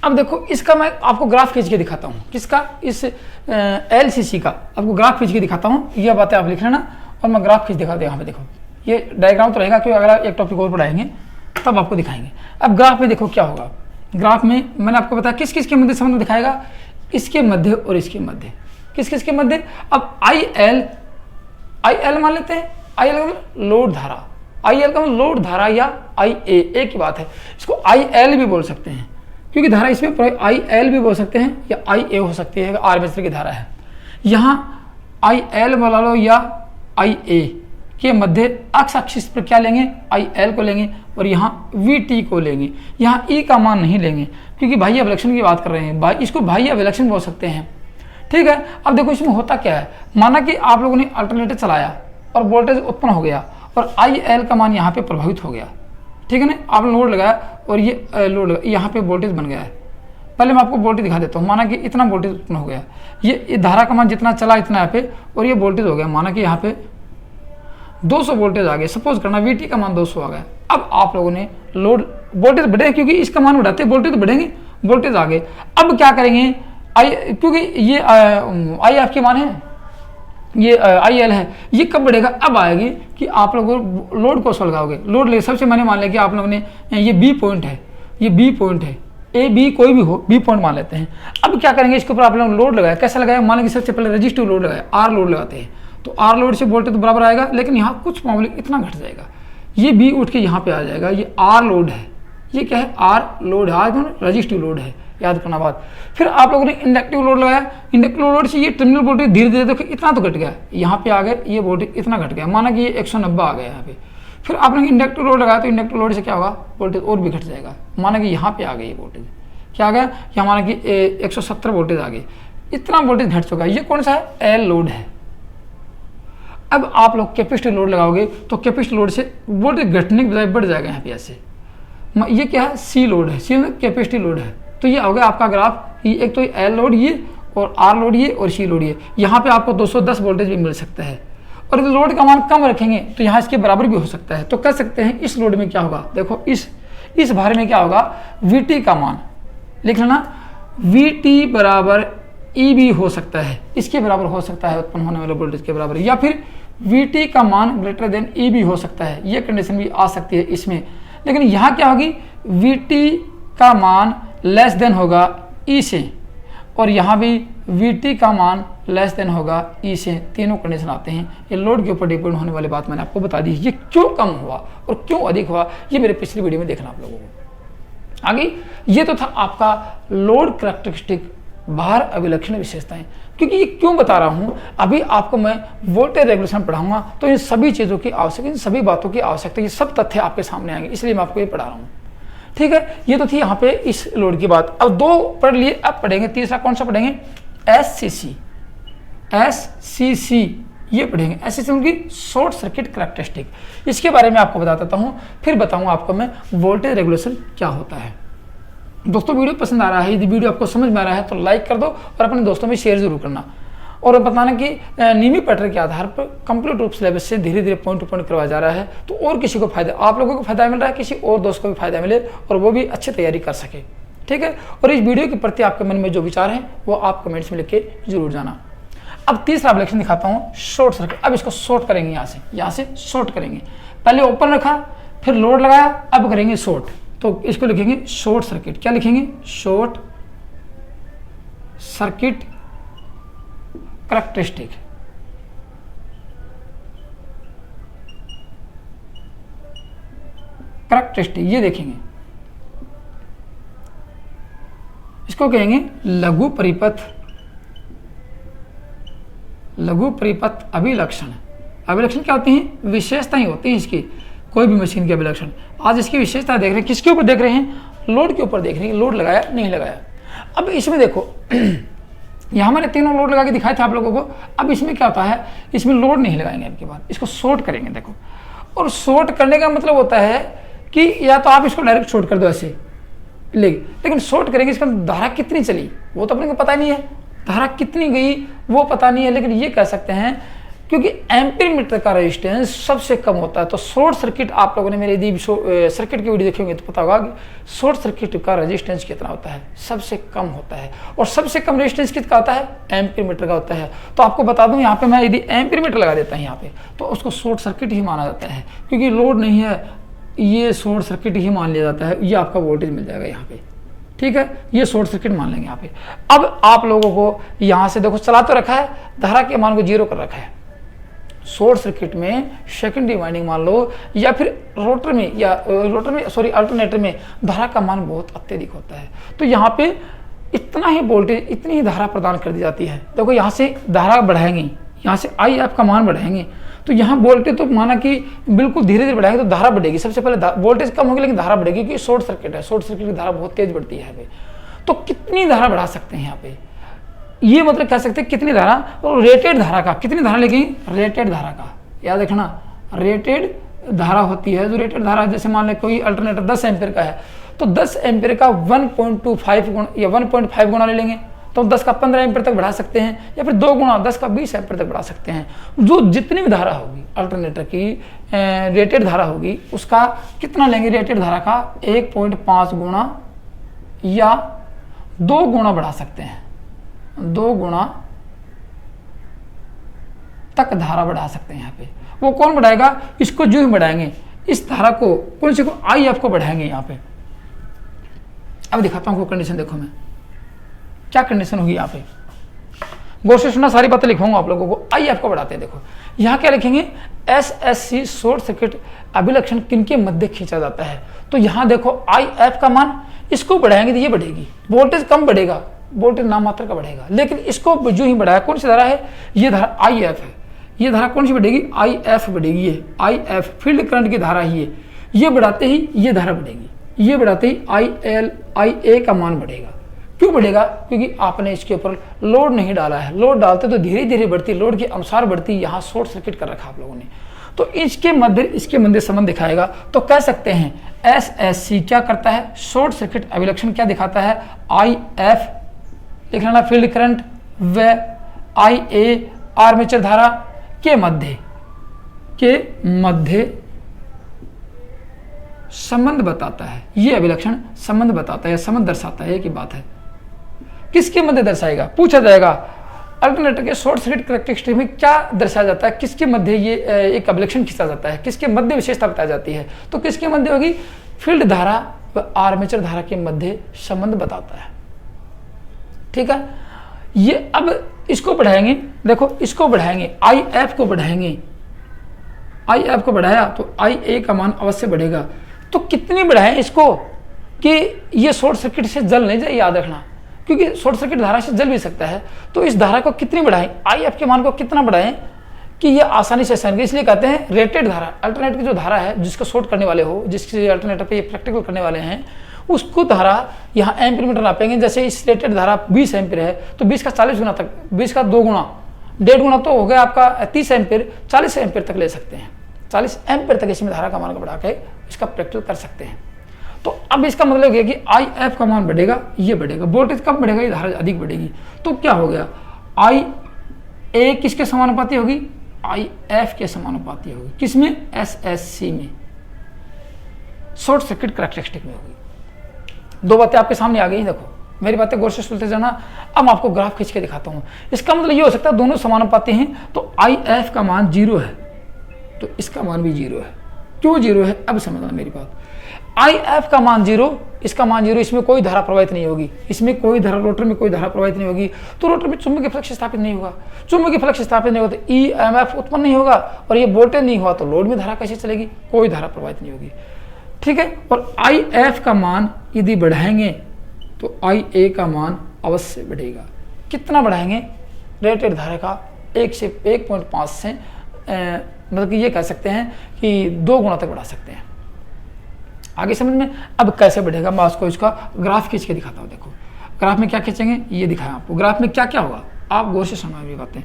अब देखो इसका मैं आपको ग्राफ खींच के दिखाता हूँ, किसका, इस LCC का आपको ग्राफ खींच के दिखाता हूँ। ये बातें आप लिख लेना और मैं ग्राफ खींच दिखाता हूँ। यहाँ पे देखो ये डायग्राम तो रहेगा, क्योंकि अगर आप एक टॉपिक और पढ़ाएंगे तब आपको दिखाएंगे। अब ग्राफ में देखो क्या होगा, ग्राफ में मैंने आपको बताया किस किस के मध्य संबंध दिखाएगा, इसके मध्य और इसके मध्य, किस किस के मध्य। अब IL मान लेते हैं, IL का मतलब लोड धारा, IL का मतलब लोड धारा या IA एक ही बात है। इसको IL भी बोल सकते हैं क्योंकि धारा इसमें IL भी बोल सकते हैं या IA हो सकती है, आर्मेचर की धारा है। यहाँ IL बोला लो या IA के मध्य अक्ष एक्सिस पर क्या लेंगे, IL को लेंगे और यहाँ VT को लेंगे। यहाँ E का मान नहीं लेंगे क्योंकि बाह्य अभिलक्षण की बात कर रहे हैं, इसको बाह्य अभिलक्षण बोल सकते हैं, ठीक है। अब देखो इसमें होता क्या है, माना कि आप लोगों ने अल्टरनेटर चलाया और वोल्टेज उत्पन्न हो गया और IL का मान यहाँ पे प्रभावित हो गया, ठीक है ना। आपने लोड लगाया और ये लोड लगा, यहाँ पे वोल्टेज बन गया है। पहले मैं आपको वोल्टेज दिखा देता हूँ। माना कि इतना वोल्टेज उत्पन्न हो गया, ये धारा का मान जितना चला इतना यहाँ पे, और ये वोल्टेज हो गया, माना कि यहाँ पे 200 वोल्टेज आ गए, सपोज करना VT का मान 200 आ गया। अब आप लोगों ने लोड वोल्टेज बढ़े क्योंकि इसका मान बढ़ाते वोल्टेज तो बढ़ेंगे, वोल्टेज आ गए। अब क्या करेंगे, क्योंकि ये I आपके मान है, ये IL है, ये कब बढ़ेगा, अब आएगी कि आप लोग लोड को सुलगाओगे। लोड ले सबसे मैंने मान लिया कि आप लोगों ने ये B पॉइंट है, ये B पॉइंट है, A B कोई भी हो, B पॉइंट मान लेते हैं। अब क्या करेंगे, इसके ऊपर आप लोग लोड लगाया, कैसा लगाया, मान लेंगे सबसे पहले रजिस्टिव लोड लगाया, R लोड लगाते हैं तो R लोड से वोल्टेज तो बराबर आएगा, लेकिन यहाँ कुछ मामले इतना घट जाएगा, ये B उठ के यहाँ पे आ जाएगा, ये R लोड है, ये क्या है, R लोड है, R रजिस्टिव लोड है, याद करना बात। फिर आप लोगों ने इंडक्टिव लोड लगाया, इंडक्टिव लोड से ये टर्मिनल वोल्टेज धीरे धीरे देखो इतना तो घट गया, यहाँ पे आ गए, ये वोल्टेज इतना घट गया, माना कि ये 190 आ गया यहाँ पे। फिर आपने इंडक्टिव लोड लगाया तो इंडक्टिव लोड से क्या होगा, वोल्टेज और भी घट जाएगा, माना कि यहाँ पे आ गई ये वोल्टेज, क्या आ गया, यहाँ माना कि 170 वोल्टेज आ गई, इतना वोल्टेज घट चुका है। ये कौन सा है, L लोड है। अब आप लोग कैपेसिटिव लोड लगाओगे तो कैपेसिटिव लोड से वोल्टेज घटने के बजाय बढ़ जाएगा यहाँ पे ऐसे। ये क्या है, C लोड है, C में कैपेसिटिव लोड है। तो ये हो गया आपका ग्राफ, ये एक तो L लोड ये और R लोड ये और C लोड ये। यहाँ पे आपको 210 वोल्टेज भी मिल सकता है, और यदि लोड का मान कम रखेंगे तो यहाँ इसके बराबर भी हो सकता है। तो कह सकते हैं इस लोड में क्या होगा, देखो इस भार में क्या होगा, VT का मान लिख लेना, VT बराबर EB हो सकता है, इसके बराबर हो सकता है उत्पन्न होने वाले वोल्टेज के बराबर, या फिर VT का मान ग्रेटर देन EB हो सकता है, ये कंडीशन भी आ सकती है इसमें। लेकिन यहाँ क्या होगी, VT का मान लेस देन होगा E से, और यहाँ भी VT का मान लेस देन होगा E से, तीनों कंडीशन आते हैं। ये लोड के ऊपर डिपेंड होने वाली बात मैंने आपको बता दी। ये क्यों कम हुआ और क्यों अधिक हुआ, ये मेरे पिछली वीडियो में देखना आप लोगों को। आगे ये तो था आपका लोड कैरेक्टरिस्टिक, भार अभिलक्षण विशेषताएं। क्योंकि ये क्यों बता रहा हूँ, अभी आपको मैं वोल्टेज रेगुलेशन पढ़ाऊंगा तो इन सभी चीज़ों की आवश्यकता, इन सभी बातों की आवश्यकता, ये सब तथ्य आपके सामने आएंगे, इसलिए मैं आपको ये पढ़ा रहा हूँ, ठीक है। ये तो थी यहाँ पे इस लोड की बात। अब 2 पढ़ लिए, अब पढ़ेंगे तीसरा, कौन सा पढ़ेंगे, SCC ये पढ़ेंगे। SCC उनकी शॉर्ट सर्किट कैरेक्टरिस्टिक, इसके बारे में आपको बता देता हूँ, फिर बताऊँगा आपको मैं वोल्टेज रेगुलेशन क्या होता है। दोस्तों वीडियो पसंद आ रहा है, यदि वीडियो आपको समझ में आ रहा है तो लाइक कर दो और अपने दोस्तों में शेयर जरूर करना, और बताना कि नियमित पैटर्न के आधार पर कंप्लीट रूप सिलेबस से धीरे धीरे पॉइंट टू पॉइंट करवाया जा रहा है, तो और किसी को फायदा, आप लोगों को फायदा मिल रहा है, किसी और दोस्त को भी फायदा मिले और वो भी अच्छी तैयारी कर सके, ठीक है। और इस वीडियो के प्रति आपके मन में जो विचार हैं वो आप कमेंट्स में लिख के जरूर जाना। अब तीसरा एप्लीकेशन दिखाता हूँ, शॉर्ट सर्किट। अब इसको शॉर्ट करेंगे, यहाँ से शॉर्ट करेंगे। पहले ओपन रखा, फिर लोड लगाया, अब करेंगे शॉर्ट, तो इसको लिखेंगे शॉर्ट सर्किट। क्या लिखेंगे, शॉर्ट सर्किट कैरेक्टरिस्टिक। कैरेक्टरिस्टिक ये देखेंगे, इसको कहेंगे लघु परिपथ, लघु परिपथ अभिलक्षण। अभिलक्षण क्या होती हैं, विशेषताएं होती हैं इसकी, कोई भी मशीन के अभिलक्षण। आज इसकी विशेषता देख रहे हैं, किसके ऊपर देख रहे हैं, लोड के ऊपर देख रहे हैं, लोड लगाया नहीं लगाया। अब इसमें देखो यहाँ मैंने तीनों लोड लगा के दिखाए थे आप लोगों को। अब इसमें क्या होता है, इसमें लोड नहीं लगाएंगे, अब के बाद इसको शॉर्ट करेंगे। देखो, और शॉर्ट करने का मतलब होता है कि या तो आप इसको डायरेक्ट शॉर्ट कर दो ऐसे, लेकिन शॉर्ट करेंगे, इसका धारा कितनी चली वो तो अपने को पता नहीं है, धारा कितनी गई वो पता नहीं है। लेकिन ये कह सकते हैं क्योंकि एम्पीयर मीटर का रेजिस्टेंस सबसे कम होता है। तो शॉर्ट सर्किट, आप लोगों ने मेरे यदि सर्किट की वीडियो देखी होंगे तो पता होगा कि शॉर्ट सर्किट का रेजिस्टेंस कितना होता है, सबसे कम होता है। और सबसे कम रेजिस्टेंस किसका होता है, एम्पीयर मीटर का होता है। तो आपको बता दूं, यहाँ पे मैं यदि एम्पीयर मीटर लगा देता हूँ यहाँ पे, तो उसको शॉर्ट सर्किट ही माना जाता है, क्योंकि लोड नहीं है, ये शॉर्ट सर्किट ही मान लिया जाता है। ये आपका वोल्टेज मिल जाएगा यहाँ पे, ठीक है, ये शॉर्ट सर्किट मान लेंगे यहाँ पे। अब आप लोगों को यहाँ से देखो चला तो रखा है, धारा के मान को 0 कर रखा है। शॉर्ट सर्किट में सेकेंडरी वाइंडिंग मान लो, या फिर रोटर में अल्टरनेटर में धारा का मान बहुत अत्यधिक होता है। तो यहाँ पे इतना ही वोल्टेज, इतनी ही धारा प्रदान कर दी जाती है। देखो यहाँ से धारा बढ़ाएंगे, यहाँ से IF का मान बढ़ाएंगे, तो यहाँ वोल्टेज तो माना कि बिल्कुल धीरे धीरे बढ़ाएंगे तो धारा बढ़ेगी। सबसे पहले वोल्टेज कम होगी लेकिन धारा बढ़ेगी, क्योंकि शॉर्ट सर्किट है, शॉर्ट सर्किट की धारा बहुत तेज बढ़ती है यहाँ पे। तो कितनी धारा बढ़ा सकते हैं यहाँ पे, ये मतलब कह सकते हैं कितनी धारा, और रेटेड धारा का कितनी धारा लेंगे, रेटेड धारा का याद रखना, रेटेड धारा होती है। जो रेटेड धारा, जैसे मान लें कोई अल्टरनेटर 10 एम्पीयर का है, तो 10 एम्पीयर का 1.25 गुना या 1.5 गुना ले लेंगे, तो 10 का 15 एम्पीयर तक बढ़ा सकते हैं, या फिर 2 गुना 10 का 20 एम्पीयर तक बढ़ा सकते हैं। जो जितनी भी धारा होगी अल्टरनेटर की रेटेड धारा होगी, उसका कितना लेंगे, रेटेड धारा का 1.5 गुना या 2 गुना बढ़ा सकते हैं, 2 गुना तक धारा बढ़ा सकते हैं यहाँ पे। वो कौन बढ़ाएगा, इसको जो ही बढ़ाएंगे, इस धारा को, कौन सी को, IF को बढ़ाएंगे यहाँ पे। अब दिखाता हूँ कंडीशन, देखो मैं क्या कंडीशन होगी यहाँ पे, गौर से सुनना, सारी बातें लिखवाऊंगा आप लोगों को। IF को बढ़ाते हैं, देखो यहाँ क्या लिखेंगे, SSC शॉर्ट सर्किट अभिलक्षण किनके मध्य खींचा जाता है। तो यहाँ देखो IF का मान, इसको बढ़ाएंगे तो ये बढ़ेगी, वोल्टेज कम बढ़ेगा, वोल्टेज नाम मात्र का बढ़ेगा, लेकिन इसको जो ही बढ़ाया, कौन सी धारा है, ये धारा IF है, ये धारा कौन सी बढ़ेगी, IF बढ़ेगी, ये IF फील्ड करंट की धारा ही है। ये बढ़ाते ही ये धारा बढ़ेगी, ये बढ़ाते ही IA का मान बढ़ेगा। क्यों बढ़ेगा, क्योंकि आपने इसके ऊपर लोड नहीं डाला है। लोड डालते तो धीरे धीरे बढ़ती, लोड के अनुसार बढ़ती, यहाँ शॉर्ट सर्किट कर रखा आप लोगों ने। तो इसके मध्य संबंध दिखाएगा। तो कह सकते हैं SSC क्या करता है, शॉर्ट सर्किट अभिलक्षण क्या दिखाता है, IF लिख लेना फील्ड करंट, व IA आर्मेचर धारा के मध्य संबंध बताता है। ये अभिलक्षण संबंध बताता है, संबंध दर्शाता है, एक ही बात है। किसके मध्य दर्शाएगा, पूछा जाएगा। अल्टरनेटर के शॉर्ट सर्किट कैरेक्टरिस्टिक में क्या दर्शाया जाता है, किसके मध्य ये एक अभिलक्षण खींचा जाता है, किसके मध्य विशेषता बताई जाती है। तो किसके मध्य होगी, फील्ड धारा व आर्मेचर धारा के मध्य संबंध बताता है, ठीक है। ये अब इसको बढ़ाएंगे, देखो इसको बढ़ाएंगे, IF को बढ़ाएंगे, IF को बढ़ाया तो IA का मान अवश्य बढ़ेगा। तो कितनी बढ़ाएं इसको कि ये शॉर्ट सर्किट से जल नहीं जाए, याद रखना, क्योंकि शॉर्ट सर्किट धारा से जल भी सकता है। तो इस धारा को कितनी बढ़ाएं, IF के मान को कितना बढ़ाएं कि ये आसानी से सहन, इसलिए कहते हैं रेटेड धारा। अल्टरनेटर की जो धारा है, जिसको शॉर्ट करने वाले हो, जिसके अल्टरनेटर पे ये प्रैक्टिकल करने वाले हैं, उसको धारा यहाँ एम्पीयर मीटर नापेंगे। जैसे इस रेटेड धारा 20 एम्पीयर है, तो 20 का 40 गुना तक, 20 का 2 गुना, 1.5 गुना तो हो गया आपका 30 एम्पीयर, 40 एम्पीयर तक ले सकते हैं। 40 एम्पीयर तक इसमें धारा का मान को बढ़ा के इसका प्रैक्टिकल कर सकते हैं। तो अब इसका मतलब ये कि IF का मान बढ़ेगा, ये बढ़ेगा, वोल्टेज कब बढ़ेगा, ये धारा अधिक बढ़ेगी। तो क्या हो गया, IA किसके समानुपाती होगी, IF के समानुपाती होगी। किसमें, SSC में, शॉर्ट सर्किट कैरेक्टरिस्टिक में होगी। 2 बातें आपके सामने आ गई, देखो मेरी बातें गौर से सुनते जाना। अब आपको ग्राफ खींच के दिखाता हूँ। इसका मतलब ये हो सकता है दोनों समानुपाती हैं, तो IF का मान 0 है, तो इसका मान भी 0 है। क्यों 0 है, अब समझना मेरी बात। IF का मान 0, इसका मान 0, इसमें कोई धारा प्रवाहित नहीं होगी, इसमें कोई धारा, रोटर में कोई धारा प्रवाहित नहीं होगी, तो रोटर में चुंबकीय फ्लक्स स्थापित नहीं होगा। चुंबकीय फ्लक्स स्थापित नहीं होगा तो EMF उत्पन्न नहीं होगा, और ये वोल्टेज नहीं हुआ तो लोड में धारा कैसे चलेगी, कोई धारा प्रवाहित नहीं होगी, ठीक है। और IF का मान यदि बढ़ाएंगे तो IA का मान अवश्य बढ़ेगा। कितना बढ़ाएंगे, रेटेड धारा का 1.5 से मतलब कि ये कह सकते हैं कि 2 गुना तक बढ़ा सकते हैं। आगे समझ में। अब कैसे बढ़ेगा, मैं आपको इसका ग्राफ खींच के दिखाता हूँ। देखो ग्राफ में क्या खींचेंगे, ये दिखाया आपको। ग्राफ में क्या क्या होगा, आप गौर से सुनना मेरी बातें,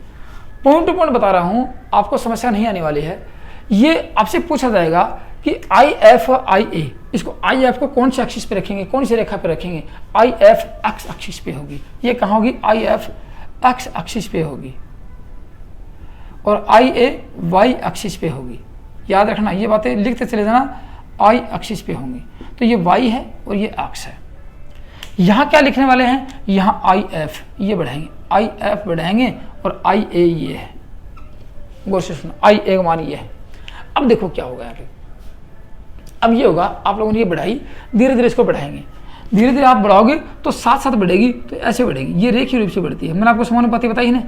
पॉइंट टू पॉइंट बता रहा हूँ, आपको समस्या नहीं आने वाली है। ये आपसे पूछा जाएगा कि IF और IA, इसको IF को कौन से एक्सिस पे रखेंगे, कौन सी रेखा पे रखेंगे, IF एक्स एक्सिस पे होगी। ये कहाँ होगी, IF एक्स एक्सिस पे होगी, और आई ए वाई एक्सिस पे होगी। याद रखना, ये बातें लिखते चले जाना, आई एक्सिस पे होंगी। तो ये वाई है और ये एक्स है। यहाँ क्या लिखने वाले हैं, यहाँ आई एफ ये बढ़ाएंगे, आई एफ बढ़ाएंगे और आई ए ये है। गौर से सुनो, आई ए मान ये है। अब देखो क्या होगा यहाँ पे, अब ये होगा, आप लोगों ने ये बढ़ाई, धीरे धीरे इसको बढ़ाएंगे, धीरे धीरे आप बढ़ाओगे तो साथ साथ बढ़ेगी, तो ऐसे बढ़ेगी, ये रेखीय रूप से बढ़ती है। मैंने आपको समानुपाती बताई ना,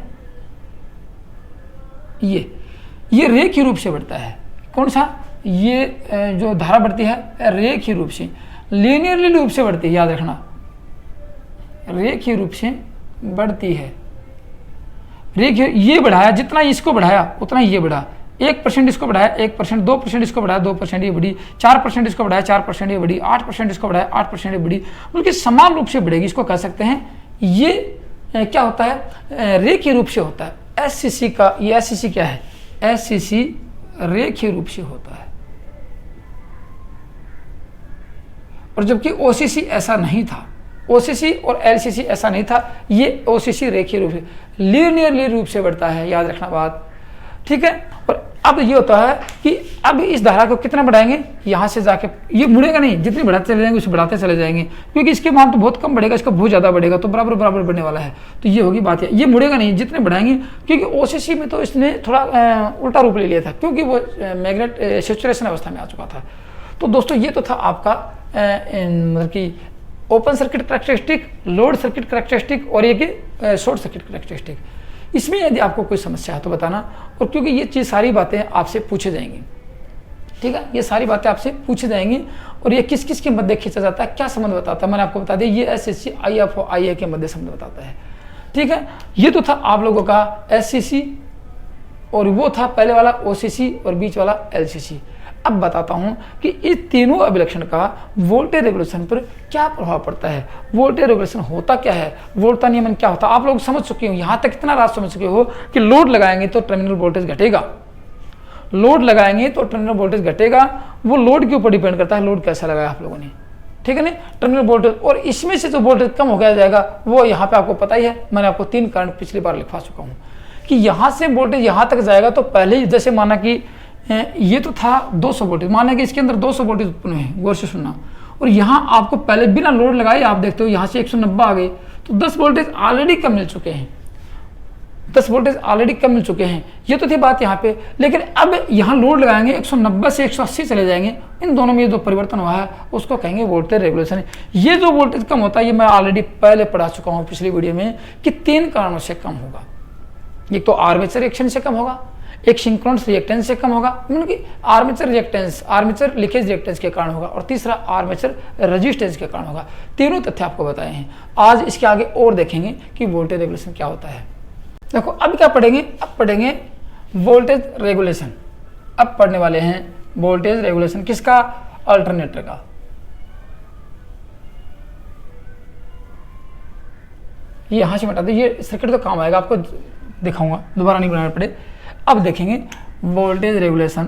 ये रेखीय रूप से बढ़ता है। कौन सा, ये जो धारा बढ़ती है रेखीय रूप से, लीनियरली रूप से बढ़ती है। याद रखना, रेखीय रूप से बढ़ती है। रेखीय, ये बढ़ाया, जितना इसको बढ़ाया उतना ये बढ़ा, 1% इसको बढ़ाया 1%, 2% इसको बढ़ाया 2% ये बढ़ी, 4% इसको बढ़ाया 4% ये बढ़ी, 8% इसको बढ़ाया 8% ये बढ़ी, बल्कि समान रूप से बढ़ेगी। इसको कह सकते हैं ये क्या होता है, रेखीय रूप से होता है। एससीसी का, ये एससीसी क्या है, एससीसी रेखीय रूप से होता है। और जबकि ओसीसी ऐसा नहीं था, ओसीसी और एलसीसी ऐसा नहीं था, ये ओसीसी रेखीय रूप से, लीनियरली रूप से बढ़ता है। याद रखना बात, ठीक है। और अब ये होता है कि अब इस धारा को कितना बढ़ाएंगे, यहाँ से जाके ये मुड़ेगा नहीं, जितनी बढ़ाते चले जाएंगे उसे बढ़ाते चले जाएंगे, क्योंकि इसके मान तो बहुत कम बढ़ेगा, इसका बहुत ज़्यादा बढ़ेगा, तो बराबर बराबर बढ़ने वाला है। तो ये होगी बात, ये मुड़ेगा नहीं जितने बढ़ाएंगे, क्योंकि ओसीसी में तो इसने थोड़ा उल्टा रूप ले लिया था, क्योंकि वो मैग्नेट सैचुरेशन अवस्था में आ चुका था। तो दोस्तों ये तो था आपका मतलब कि open circuit characteristic, load circuit characteristic और ये कि शॉर्ट सर्किट करैक्टरिस्टिक। इसमें यदि आपको कोई समस्या है तो बताना, और क्योंकि ये चीज़ सारी बातें आपसे पूछे जाएंगी, ठीक है, ये सारी बातें आपसे पूछे जाएंगी। और ये किस किस के मध्य खींचा जाता है, क्या संबंध बताता है, मैंने आपको बता दिया, ये एससीसी आईएफ और आईए के मध्य संबंध बताता है, ठीक है। ये तो था आप लोगों का एससीसी, और वो था पहले वाला ओसीसी और बीच वाला एलसीसी। अब बताता हूं कि इस तीनों अभिलक्षण का वोल्टेज रेगुलेशन पर क्या प्रभाव पड़ता है, वोल्टेज रेगुलेशन होता क्या है, वोल्टता नियमन क्या होता है। आप लोग समझ चुके हो, यहां तक इतना रात समझ चुके हो कि लोड लगाएंगे तो टर्मिनल वोल्टेज घटेगा, लोड लगाएंगे तो टर्मिनल वोल्टेज घटेगा। वो लोड के ऊपर डिपेंड करता है, लोड कैसा लगाया आप लोगों ने, ठीक है ना, टर्मिनल वोल्टेज। और इसमें से जो वोल्टेज कम हो गया जाएगा वो यहाँ पे आपको पता ही है, मैंने आपको 3 कारण पिछली बार लिखवा चुका हूँ कि यहाँ से वोल्टेज यहाँ तक जाएगा तो पहले ही, जैसे माना कि ये तो था 200 वोल्टेज, माना कि इसके अंदर 200 वोल्टेज उत्पन्न हुए, गौर से सुनना। और यहाँ आपको पहले बिना लोड लगाए आप देखते हो यहाँ से 190 आ गए, तो 10 वोल्टेज ऑलरेडी कम मिल चुके हैं, 10 वोल्टेज ऑलरेडी कम मिल चुके हैं। ये तो थी बात यहाँ पे, लेकिन अब यहाँ लोड लगाएंगे 190 से 180 चले जाएंगे, इन दोनों में जो परिवर्तन हुआ है उसको कहेंगे वोल्टेज रेगुलेशन। ये जो वोल्टेज कम होता है ये मैं ऑलरेडी पहले पढ़ा चुका हूँ पिछली वीडियो में कि 3 कारणों से कम होगा। एक तो आर्मेचर रिएक्शन से कम होगा, एक सिंक्रोनस रिएक्टेंस से कम होगा, मतलब कि armature reactance, armature leakage reactance के कारण होगा, और तीसरा आर्मेचर रेजिस्टेंस के कारण होगा। तीनों तथ्य आपको बताए हैं। आज इसके आगे और देखेंगे कि वोल्टेज रेगुलेशन क्या होता है। देखो अब क्या पढ़ेंगे, अब पढ़ेंगे वोल्टेज रेगुलेशन। अब पढ़ने वाले हैं वोल्टेज रेगुलेशन किसका, अल्टरनेटर का। ये यहां से हटा दो, ये सर्किट तो काम आएगा, आपको दिखाऊंगा, दोबारा नहीं बनाना पड़े। अब देखेंगे voltage regulation,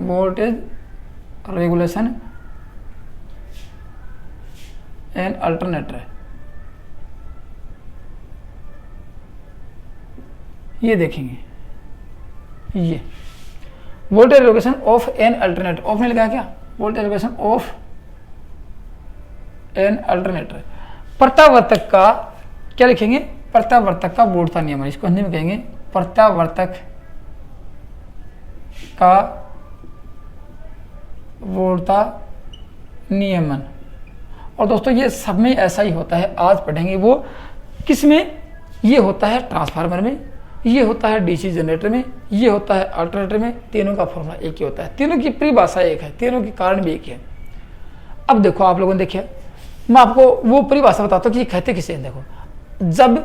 voltage regulation and alternator. ये देखेंगे, ये voltage regulation of an alternator, of ने लगाया क्या, voltage regulation of an alternator. प्रत्यावर्तक का क्या लिखेंगे, प्रत्यावर्तक का वोल्टता नियमन, इसको हिंदी में कहेंगे प्रत्यावर्तक का वोल्टता नियमन। और दोस्तों ये सब में ऐसा ही होता है, आज पढ़ेंगे वो किस में, ये होता है ट्रांसफार्मर में, ये होता है डीसी जनरेटर में, ये होता है अल्टरनेटर में। तीनों का फॉर्मूला एक ही होता है, तीनों की परिभाषा एक है, तीनों के कारण भी एक है। अब देखो आप लोगों ने देखिए, मैं आपको वो परिभाषा बताता हूँ कि ये कहते किसे हैं। देखो, जब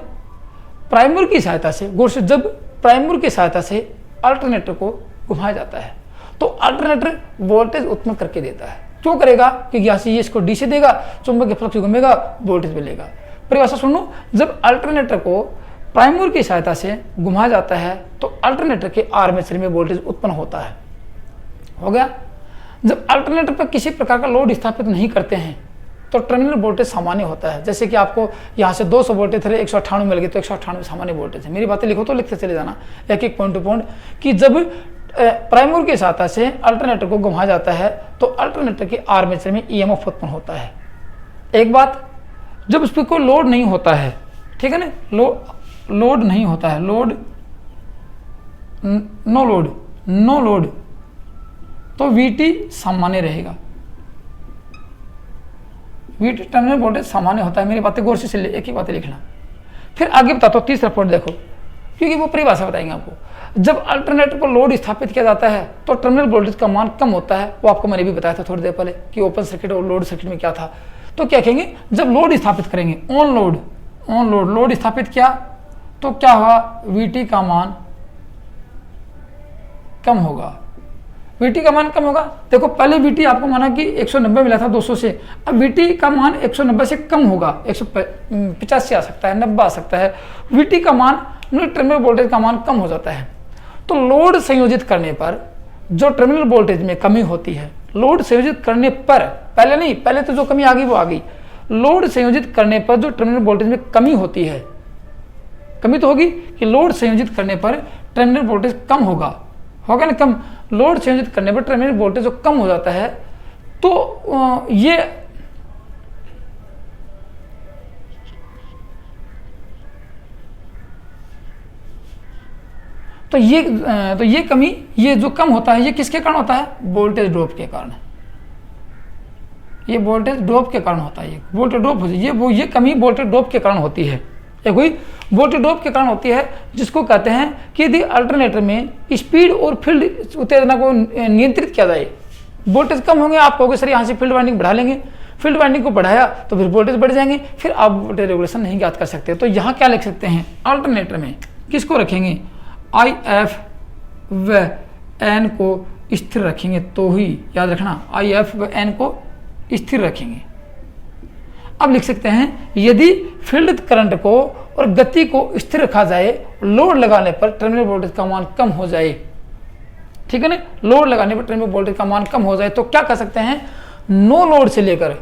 प्राइमर की सहायता से, गौर से, जब प्राइमर की सहायता से अल्टरनेटर को घुमाया जाता है तो अल्टरनेटर वोल्टेज उत्पन्न करके देता है। क्यों करेगा, क्योंकि यहाँ से ये इसको डी से देगा, चुंबकीय फ्लक्स घूमेगा, वोल्टेज मिलेगा। परिभाषा सुनो, जब अल्टरनेटर को प्राइमर की सहायता से घुमाया जाता है तो अल्टरनेटर के आर्मेचर में वोल्टेज उत्पन्न होता है। हो गया। जब अल्टरनेटर पर किसी प्रकार का लोड स्थापित नहीं करते हैं तो टर्मिनल वोल्टेज सामान्य होता है। जैसे कि आपको यहाँ से 200 वोल्टेज थे, 198 मिल गए, तो 198 सामान्य वोल्टेज है। मेरी बातें लिखो तो लिखते चले जाना एक एक पॉइंट टू पॉइंट, कि जब प्राइमरी की सहायता से अल्टरनेटर को घुमाया जाता है तो अल्टरनेटर के आर्मेचर में ईएमएफ उत्पन्न होता है। एक बात, जब उस पर कोई लोड नहीं होता है, ठीक है ना, लोड नहीं होता है, नो लोड, तो VT सामान्य रहेगा। VT टर्मिनल वोल्टेज सामान्य होता है। मेरी बातें गौर से एक ही बातें लिखना। फिर आगे बताता हूँ, तीसरा पॉइंट देखो, क्योंकि वो परिभाषा बताएंगे आपको। जब अल्टरनेटर पर लोड स्थापित किया जाता है तो टर्मिनल वोल्टेज का मान कम होता है। वो आपको मैंने भी बताया था थोड़ी देर पहले कि ओपन सर्किट और लोड सर्किट में क्या था। तो क्या कहेंगे, जब लोड स्थापित करेंगे, ऑन लोड स्थापित किया तो क्या होगा, VT का मान कम होगा। VT का मान कम होगा। देखो पहले VT आपको माना कि 190 मिला था 200 से, अब VT का मान 190 से कम होगा, 185 आ सकता है, 90 आ सकता है। VT का मान, टर्मिनल वोल्टेज का मान कम हो जाता है। तो लोड संयोजित करने पर जो टर्मिनल वोल्टेज में कमी होती है, लोड संयोजित करने पर, पहले नहीं, पहले तो जो कमी आ गई वो आ गई। लोड संयोजित करने पर जो टर्मिनल वोल्टेज में कमी होती है, कमी तो होगी कि लोड संयोजित करने पर टर्मिनल वोल्टेज कम होगा ना कम। लोड संयोजित करने पर टर्मिनल वोल्टेज जो कम हो जाता है तो ये कमी, ये जो कम होता है, ये किसके कारण होता है, वोल्टेज ड्रॉप के कारण। ये वोल्टेज ड्रॉप के कारण होता है। ये वोल्टेज ड्रॉप हो जाए, ये कमी वोल्टेज ड्रॉप के कारण होती है। एक हुई वोल्टेज ड्रॉप के कारण होती है, जिसको कहते हैं कि यदि अल्टरनेटर में स्पीड और फील्ड उत्तेजना को नियंत्रित किया जाए। वोल्टेज कम होंगे, आप कहोगे सर यहाँ से फील्ड वाइंडिंग बढ़ा लेंगे, फील्ड वाइंडिंग को बढ़ाया तो फिर वोल्टेज बढ़ जाएंगे, फिर आप वोल्टेज रेगुलेशन नहीं ज्ञात कर सकते। तो यहाँ क्या लिख सकते हैं, अल्टरनेटर में किसको रखेंगे, IF व N को स्थिर रखेंगे। तो ही याद रखना, IF व N को स्थिर रखेंगे। अब लिख सकते हैं, यदि फील्ड करंट को और गति को स्थिर रखा जाए, लोड लगाने पर टर्मिनल वोल्टेज का मान कम हो जाए, ठीक है ना, लोड लगाने पर टर्मिनल वोल्टेज का मान कम हो जाए, तो क्या कर सकते हैं, नो लोड से लेकर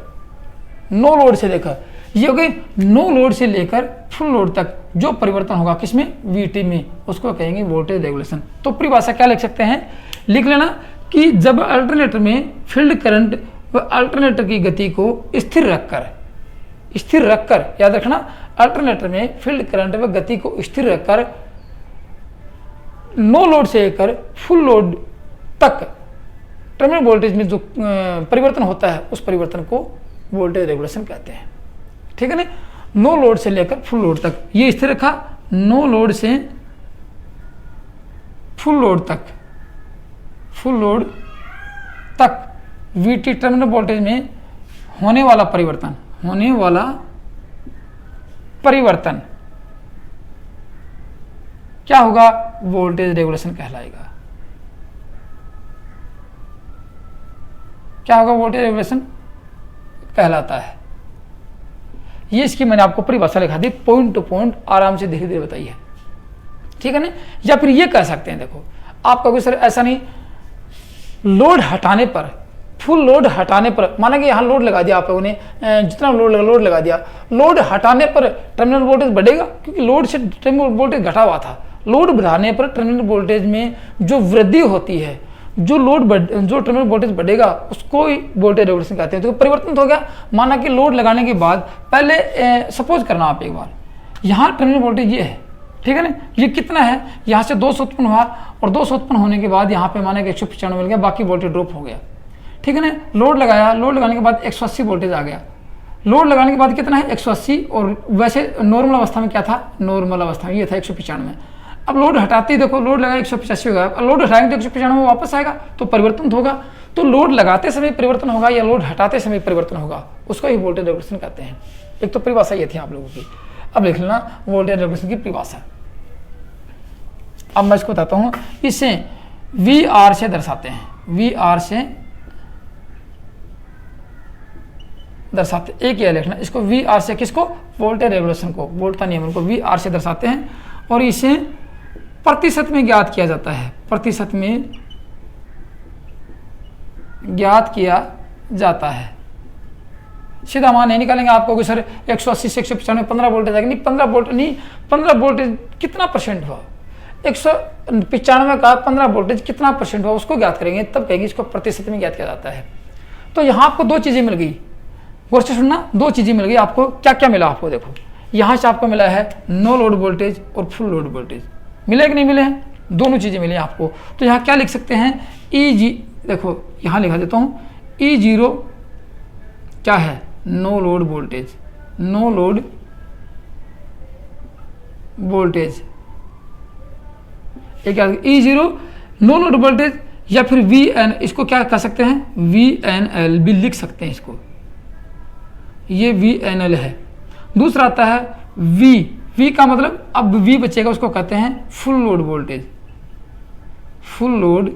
ये हो गई, नो लोड से लेकर फुल लोड तक जो परिवर्तन होगा किसमें, VT में, उसको कहेंगे वोल्टेज रेगुलेशन। तो परिभाषा क्या लिख सकते हैं, लिख लेना कि जब अल्टरनेटर में फील्ड करंट व अल्टरनेटर की गति को स्थिर रखकर, याद रखना, अल्टरनेटर में फील्ड करंट व गति को स्थिर रखकर नो लोड से लेकर फुल लोड तक टर्मिनल वोल्टेज में जो परिवर्तन होता है, उस परिवर्तन को वोल्टेज रेगुलेशन कहते हैं। ठीक है ना, नो लोड से लेकर फुल लोड तक ये स्थिर रखा, नो लोड से फुल लोड तक VT टर्मिनल वोल्टेज में होने वाला परिवर्तन क्या होगा, वोल्टेज रेगुलेशन कहलाएगा। क्या होगा, वोल्टेज रेगुलेशन कहलाता है। ये इसकी मैंने आपको परिभाषा लिखा दी, पॉइंट टू पॉइंट आराम से धीरे धीरे बताइए, ठीक है ना। या फिर ये कह सकते हैं, देखो आप कहोगे सर ऐसा नहीं, लोड हटाने पर, फुल लोड हटाने पर, माना कि यहाँ लोड लगा दिया आप लोगों ने, जितना लोड लगा दिया, लोड हटाने पर टर्मिनल वोल्टेज बढ़ेगा, क्योंकि लोड से टर्मिनल वोल्टेज घटा हुआ था। लोड बढ़ाने पर टर्मिनल वोल्टेज में जो वृद्धि होती है, जो टर्मिनल वोल्टेज बढ़ेगा, उसको ही वोल्टेज रेगुलेशन कहते हैं। तो परिवर्तन तो हो गया, माना कि लोड लगाने के बाद, पहले सपोज करना आप एक बार, यहाँ टर्मिनल वोल्टेज ये है, ठीक है ना, ये कितना है, यहाँ से 200 उत्पन्न हुआ, और 200 उत्पन्न होने के बाद यहाँ पे माना कि 195 मिल गया, बाकी वोल्टेज ड्रॉप हो गया, ठीक है ना। लोड लगाया, लोड लगाने के बाद 180 वोल्टेज आ गया, लोड लगाने के बाद कितना है 180, और वैसे नॉर्मल अवस्था में क्या था, नॉर्मल अवस्था में ये था 195। अब लोड हटाते ही देखो, लोड लगाया 185 होगा, लोड हटाएंगे तो 195 वापस आएगा, तो परिवर्तन होगा। तो लोड लगाते समय परिवर्तन होगा या लोड हटाते समय परिवर्तन होगा, उसको ही वोल्टेज रेगुलेशन कहते हैं। एक तो परिभाषा ये थी आप लोगों की। अब लिख लेना वोल्टेज रेगुलेशन की परिभाषा। अब मैं इसको बताता हूँ, इसे VR से दर्शाते हैं, VR से दर्शाते, एक ये लिखना, इसको VR से, किसको, वोल्टेज रेगुलेशन को, वोल्ट नियमन को VR से दर्शाते हैं, और इसे प्रतिशत में ज्ञात किया जाता है, प्रतिशत में ज्ञात किया जाता है। सीधा मान नहीं निकालेंगे आपको कि सर 180 से 195 15 वोल्टेज आएगा, नहीं 15 वोल्ट नहीं, 15 वोल्टेज कितना परसेंट हुआ, 195 का 15 वोल्टेज कितना परसेंट हुआ उसको ज्ञात करेंगे, तब कहेंगे इसको प्रतिशत में ज्ञात किया जाता है। तो यहाँ आपको दो चीज़ें मिल गई, गौर से सुनना, दो चीज़ें मिल गई आपको। क्या क्या मिला आपको, देखो यहाँ से आपको मिला है नो लोड वोल्टेज और फुल लोड वोल्टेज, मिले कि नहीं मिले हैं, दोनों चीज़ें मिली आपको। तो यहाँ क्या लिख सकते हैं, देखो यहाँ लिखा देता हूँ, E0 क्या है, no load voltage, no load voltage, क्या E0 नो लोड वोल्टेज, या फिर VN, इसको क्या कह सकते हैं, VNL भी लिख सकते हैं इसको, ये VNL है। दूसरा आता है V का मतलब, अब V बचेगा उसको कहते हैं full load voltage, full load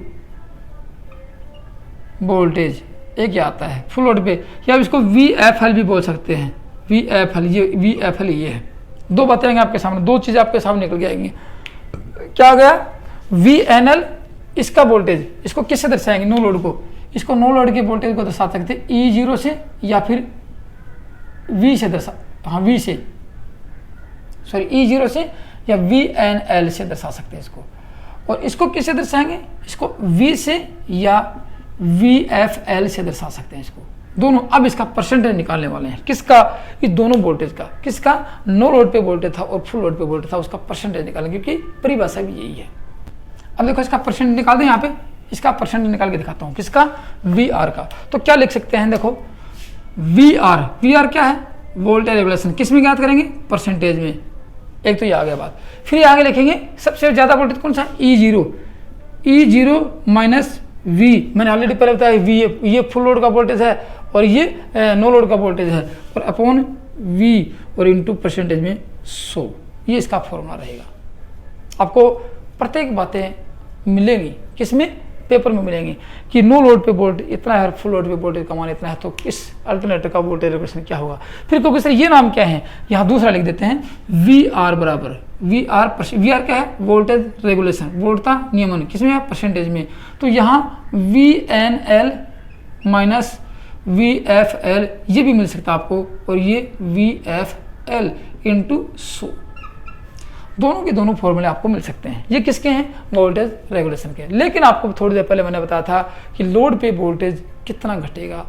voltage एक क्या आता है फुल लोड पे, या इसको VFL भी बोल सकते हैं, VFL, ये VFL ये है। दो बातें आएंगे आपके सामने, दो चीज़ें आपके सामने निकल के आएंगी। क्या आ गया, VNL इसका वोल्टेज, इसको किससे दर्शाएंगे, नो लोड को, इसको नो लोड के वोल्टेज को दर्शा सकते हैं E0 से या फिर V से V से, सॉरी E0 से या VNL से दर्शा सकते हैं इसको। और इसको किससे दर्शाएंगे, इसको V से या VFL से दर्शा सकते हैं इसको, दोनों। अब इसका परसेंटेज निकालने वाले हैं, किसका, इस दोनों वोल्टेज का, किसका, नो लोड पे वोल्टेज था और फुल लोड पे वोल्टेज था, उसका परसेंटेज निकालेंगे, क्योंकि परिभाषा भी यही है। अब देखो इसका परसेंटेज निकाल दें, यहाँ पे इसका परसेंटेज निकाल के दिखाता हूँ, किसका, VR का। तो क्या लिख सकते हैं, देखो VR क्या है, वोल्टेज रेगुलेशन, किस में ज्ञात करेंगे, परसेंटेज में, एक तो ये आ गया बात। फिर आगे लिखेंगे सबसे ज़्यादा वोल्टेज कौन सा, E0 माइनस V, मैंने ऑलरेडी पहले बताया V, ये फुल लोड का वोल्टेज है और ये नो लोड का वोल्टेज है, और अपॉन V और इंटू परसेंटेज में 100, ये इसका फॉर्मूला रहेगा। आपको प्रत्येक बातें मिलेंगी, किसमें, पेपर में मिलेंगी, कि नो लोड पे वोल्टेज इतना है, फुल लोड पे वोल्टेज का मान इतना है, तो इस अल्टरनेटर का वोल्टेज रेगुलेशन क्या होगा। फिर क्योंकि सर ये नाम क्या है, यहाँ दूसरा लिख देते हैं, VR बराबर VR क्या है, वोल्टेज रेगुलेशन, वोल्टता नियमन, किसमें है, परसेंटेज में। तो यहाँ VNL माइनस VFL ये भी मिल सकता है आपको, और ये VFL इंटू 100, दोनों के दोनों फॉर्मूले आपको मिल सकते हैं। ये किसके हैं, वोल्टेज रेगुलेशन के। लेकिन आपको थोड़ी देर पहले मैंने बताया था कि लोड पे वोल्टेज कितना घटेगा,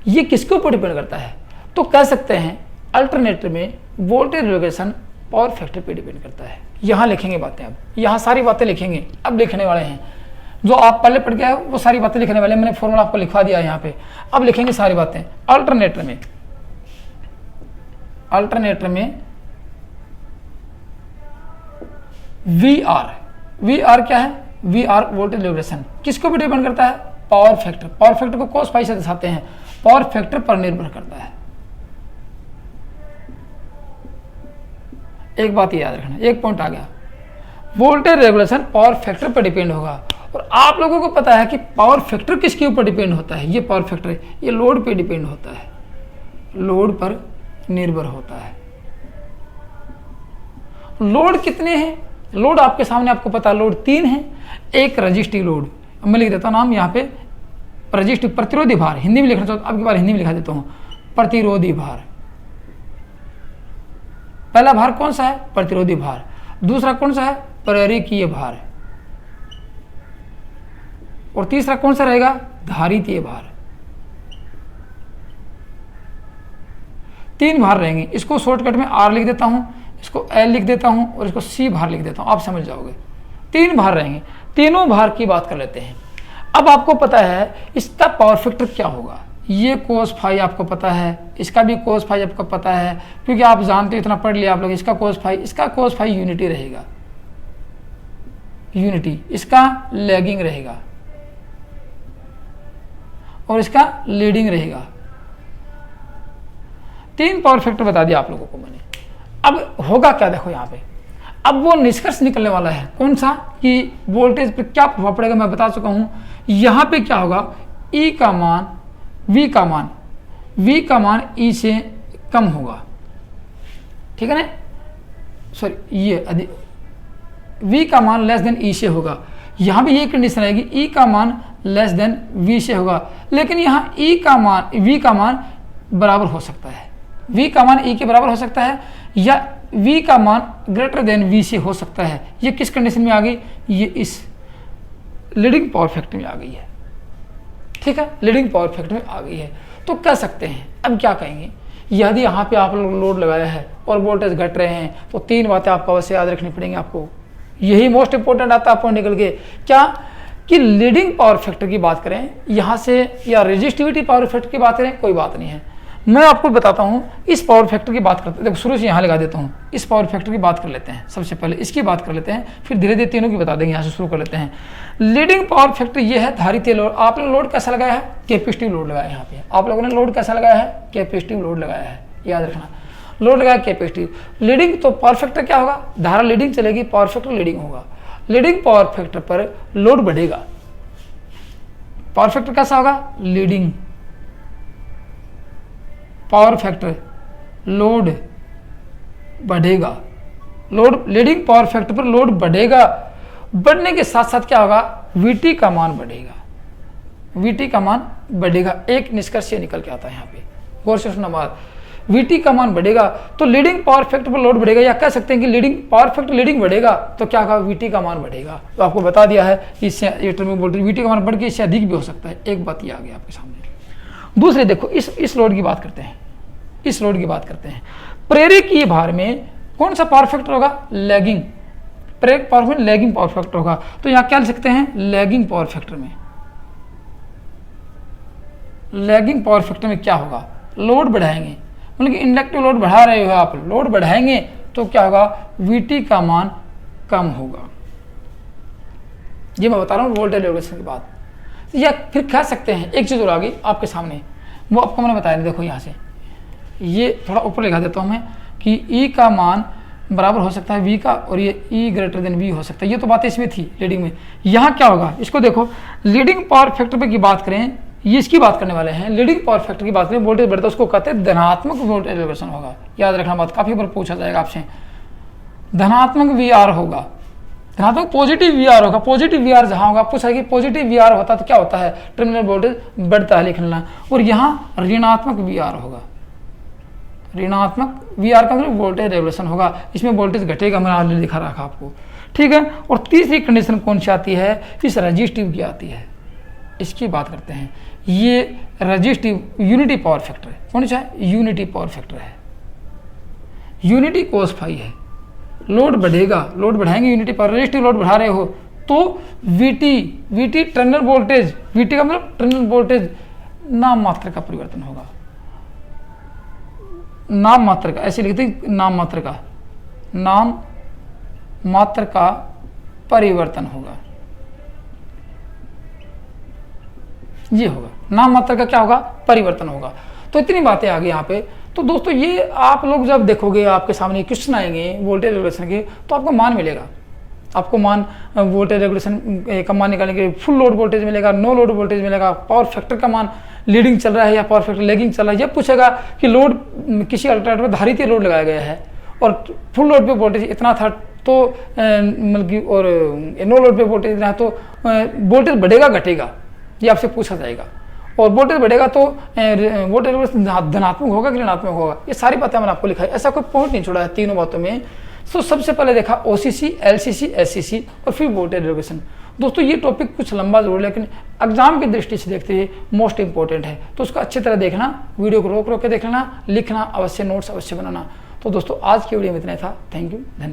ये किसके ऊपर डिपेंड करता है। तो कह सकते हैं अल्टरनेटर में वोल्टेज रेगुलेशन पावर फैक्टर पे डिपेंड करता है। यहाँ लिखेंगे बातें, अब यहाँ सारी बातें लिखेंगे, अब लिखने वाले हैं, जो आप पहले पढ़ गए वो सारी बातें लिखने वाले, मैंने फॉर्मूला आपको लिखवा दिया है यहाँ पे। अब लिखेंगे सारी बातें। अल्टरनेटर में VR क्या है, VR वोल्टेज रेगुलेशन, किसको भी डिपेंड करता है, पावर फैक्टर को cos फाई से दर्शाते हैं, पावर फैक्टर पर निर्भर करता है। एक बात याद रखना, एक पॉइंट आ गया, वोल्टेज रेगुलेशन पावर फैक्टर पर डिपेंड होगा। और आप लोगों को पता है कि पावर फैक्टर किसके ऊपर डिपेंड होता है, ये पावर फैक्टर ये लोड पे डिपेंड होता है, लोड पर निर्भर होता है। लोड कितने हैं, लोड आपके सामने आपको पता है, लोड 3 है। एक रजिस्टिव लोड, मैं लिख देता हूँ नाम यहाँ पे, रजिस्टिव प्रतिरोधी भार, हिंदी में लिखना चाहता हूँ, अब की बार हिंदी में लिखा देता हूँ, प्रतिरोधी भार। पहला भार कौन सा है, प्रतिरोधी भार। दूसरा कौन सा है, प्रेरकीय भार। और तीसरा कौन सा रहेगा, धारितीय भार। 3 भार रहेंगे। इसको शॉर्टकट में R लिख देता हूं, इसको L लिख देता हूं और इसको C भार लिख देता हूं, आप समझ जाओगे। 3 भार रहेंगे। तीनों भार की बात कर लेते हैं। अब आपको पता है इसका पावर फैक्टर क्या होगा, ये cos फाई आपको पता है, इसका भी cos फाई आपको पता है, क्योंकि आप जानते हो, इतना पढ़ लिया आप लोग। इसका cos फाई यूनिटी रहेगा, यूनिटी, इसका लैगिंग रहेगा और इसका लीडिंग रहेगा। 3 पावर फैक्टर बता दिया आप लोगों को मैंने। अब होगा क्या, देखो यहाँ पे, अब वो निष्कर्ष निकलने वाला है, कौन सा, कि वोल्टेज पे क्या प्रभाव पड़ेगा मैं बता चुका हूं। यहाँ पे क्या होगा, E का मान, V का मान E से कम होगा, ठीक है ना, सॉरी ये V का मान लेस देन E से होगा। यहाँ भी ये कंडीशन रहेगी, E का मान लेस देन V से होगा। लेकिन यहाँ V का मान बराबर हो सकता है, v का मान e के बराबर हो सकता है, या v का मान ग्रेटर देन v से हो सकता है। ये किस कंडीशन में आ गई, ये इस लीडिंग पावर फैक्टर में आ गई है, ठीक है, लीडिंग पावर फैक्टर में आ गई है। तो कह सकते हैं, अब क्या कहेंगे, यदि यहाँ पे आप लोड लगाया है और वोल्टेज घट रहे हैं तो 3 बातें आपको अवश्य याद रखनी पड़ेंगी। आपको यही मोस्ट इंपॉर्टेंट आता है पॉइंट निकल के, क्या कि लीडिंग पावर फैक्टर की बात करें यहाँ से या रेजिस्टिविटी पावर फैक्टर की बात करें, कोई बात नहीं है। मैं आपको बताता हूँ इस पावर फैक्टर की बात करते हैं, देखो शुरू से यहाँ लगा देता हूँ, इस पावर फैक्टर की बात कर लेते हैं, सबसे पहले इसकी बात कर लेते हैं, फिर धीरे धीरे तीनों की बता देंगे। यहाँ से शुरू कर लेते हैं। लीडिंग पावर फैक्टर ये है धारितीय लोड। आपने लोड कैसा लगाया है, कैपेसिटिव लोड लगाया है। यहाँ पे आप लोगों ने लोड कैसा लगाया है, कैपेसिटिव लोड लगाया है, याद रखना, लोड लगाया कैपेसिटिव। लीडिंग तो पावर फैक्टर क्या होगा, धारा लीडिंग चलेगी, पावर फैक्टर लीडिंग होगा। लीडिंग पावर फैक्टर पर लोड बढ़ेगा, पावर फैक्टर कैसा होगा, लीडिंग पावर फैक्टर लोड बढ़ेगा, लोड लीडिंग पावर फैक्टर पर लोड बढ़ेगा। बढ़ने के साथ साथ क्या होगा, वीटी का मान बढ़ेगा, वीटी का मान बढ़ेगा। एक निष्कर्ष ये निकल के आता है यहाँ पे, गौर से सुनना बात, वीटी का मान बढ़ेगा तो लीडिंग पावर फैक्टर पर लोड बढ़ेगा, या कह सकते हैं कि लीडिंग पावर फैक्टर लीडिंग बढ़ेगा तो क्या होगा, वीटी का मान बढ़ेगा। तो आपको बता दिया है इससे टर्मिनल वोल्टेज वीटी का मान बढ़ के इससे अधिक भी हो सकता है। एक बात ये आ गई आपके सामने। दूसरे देखो, इस लोड की बात करते हैं, इस लोड की बात करते हैं। प्रेरकीय भार में कौन सा पावर फैक्टर होगा, लैगिंग, प्रेरक पावर में लैगिंग पावर फैक्टर होगा। तो यहाँ क्या लिख सकते हैं, लैगिंग पावर फैक्टर में, लैगिंग पावर फैक्टर में क्या होगा, लोड बढ़ाएंगे, मतलब कि इंडक्टिव लोड बढ़ा रहे हो आप, लोड बढ़ाएंगे तो क्या होगा, वीटी का मान कम होगा। ये मैं बता रहा हूँ वोल्टेज रेगुलेशन की बात। या फिर कह सकते हैं एक चीज और आ गई आपके सामने, वो आपको मैंने बताया नहीं, देखो यहाँ से ये थोड़ा ऊपर लिखा देता हूँ मैं कि ई का मान बराबर हो सकता है वी का, और ये ई ग्रेटर देन वी हो सकता है। ये तो बातें इसमें थी लीडिंग में। यहाँ क्या होगा, इसको देखो, लीडिंग पावर फैक्टर पे की बात करें, ये इसकी बात करने वाले हैं। लीडिंग पावर फैक्टर की बात करें, वोल्टेज बढ़ता है उसको कहते हैं धनात्मक वोल्टेज रेगुलेशन होगा। याद रखना बात, काफी बार पूछा जाएगा आपसे, धनात्मक वी आर होगा, धनात्मक पॉजिटिव वी आर होगा। पॉजिटिव वी आर जहाँ होगा, पूछा कि पॉजिटिव वी आर होता तो क्या होता है, टर्मिनल वोल्टेज बढ़ता है लिख लेना। और यहाँ ऋणात्मक वी आर होगा, ऋणात्मक वी आर का मतलब वोल्टेज रेगुलेशन होगा, इसमें वोल्टेज घटेगा, मैंने ऑलरेडी दिखा रखा आपको, ठीक है। और तीसरी कंडीशन कौन सी आती है, इस रजिस्टिव की आती है, इसकी बात करते हैं। ये रजिस्टिव यूनिटी पावर फैक्टर है, कौन सा है, यूनिटी पावर फैक्टर है, यूनिटी कोस फाई है। लोड बढ़ेगा, लोड बढ़ाएंगे यूनिटी पावर, रजिस्टिव लोड बढ़ा रहे हो तो वीटी टर्मिनल वोल्टेज, वीटी का मतलब टर्मिनल वोल्टेज नाम मात्र का परिवर्तन होगा, नाम मात्र का, ऐसे लिखते हैं, नाम मात्र का, नाम मात्र का परिवर्तन होगा, ये होगा, नाम मात्र का क्या होगा, परिवर्तन होगा। तो इतनी बातें आ गई यहाँ पे। तो दोस्तों ये आप लोग जब देखोगे, आपके सामने क्वेश्चन आएंगे वोल्टेज रेगुलेशन के, तो आपको मान मिलेगा, आपको मान वोल्टेज रेगुलेशन का मान निकालने के लिए फुल लोड वोल्टेज मिलेगा, नो लोड वोल्टेज मिलेगा, पावर फैक्टर का मान लीडिंग चल रहा है या पावर फैक्टर लैगिंग चल रहा है। ये पूछेगा कि लोड किसी अल्टरनेटर पर धारितीय लोड लगाया गया है और फुल लोड पे वोल्टेज इतना था तो मतलब कि, और नो लोड पे वोल्टेज इतना, तो वोल्टेज बढ़ेगा घटेगा, ये आपसे पूछा जाएगा। और वोल्टेज बढ़ेगा तो वोल्टेज धनात्मक होगा कि ऋणात्मक होगा, ये सारी बातें मैंने आपको लिखा है, ऐसा कोई पॉइंट नहीं छोड़ा है तीनों बातों में। तो सबसे पहले देखा ओसीसी, एलसीसी, एससीसी और फिर वोल्टेज रेगुलेशन। दोस्तों ये टॉपिक कुछ लंबा जरूर, लेकिन एग्जाम की दृष्टि से देखते हुए मोस्ट इंपॉर्टेंट है, तो उसको अच्छी तरह देखना, वीडियो को रोक रोक के देखना, लिखना अवश्य, नोट्स अवश्य बनाना। तो दोस्तों आज की वीडियो में इतना था, थैंक यू, धन्यवाद।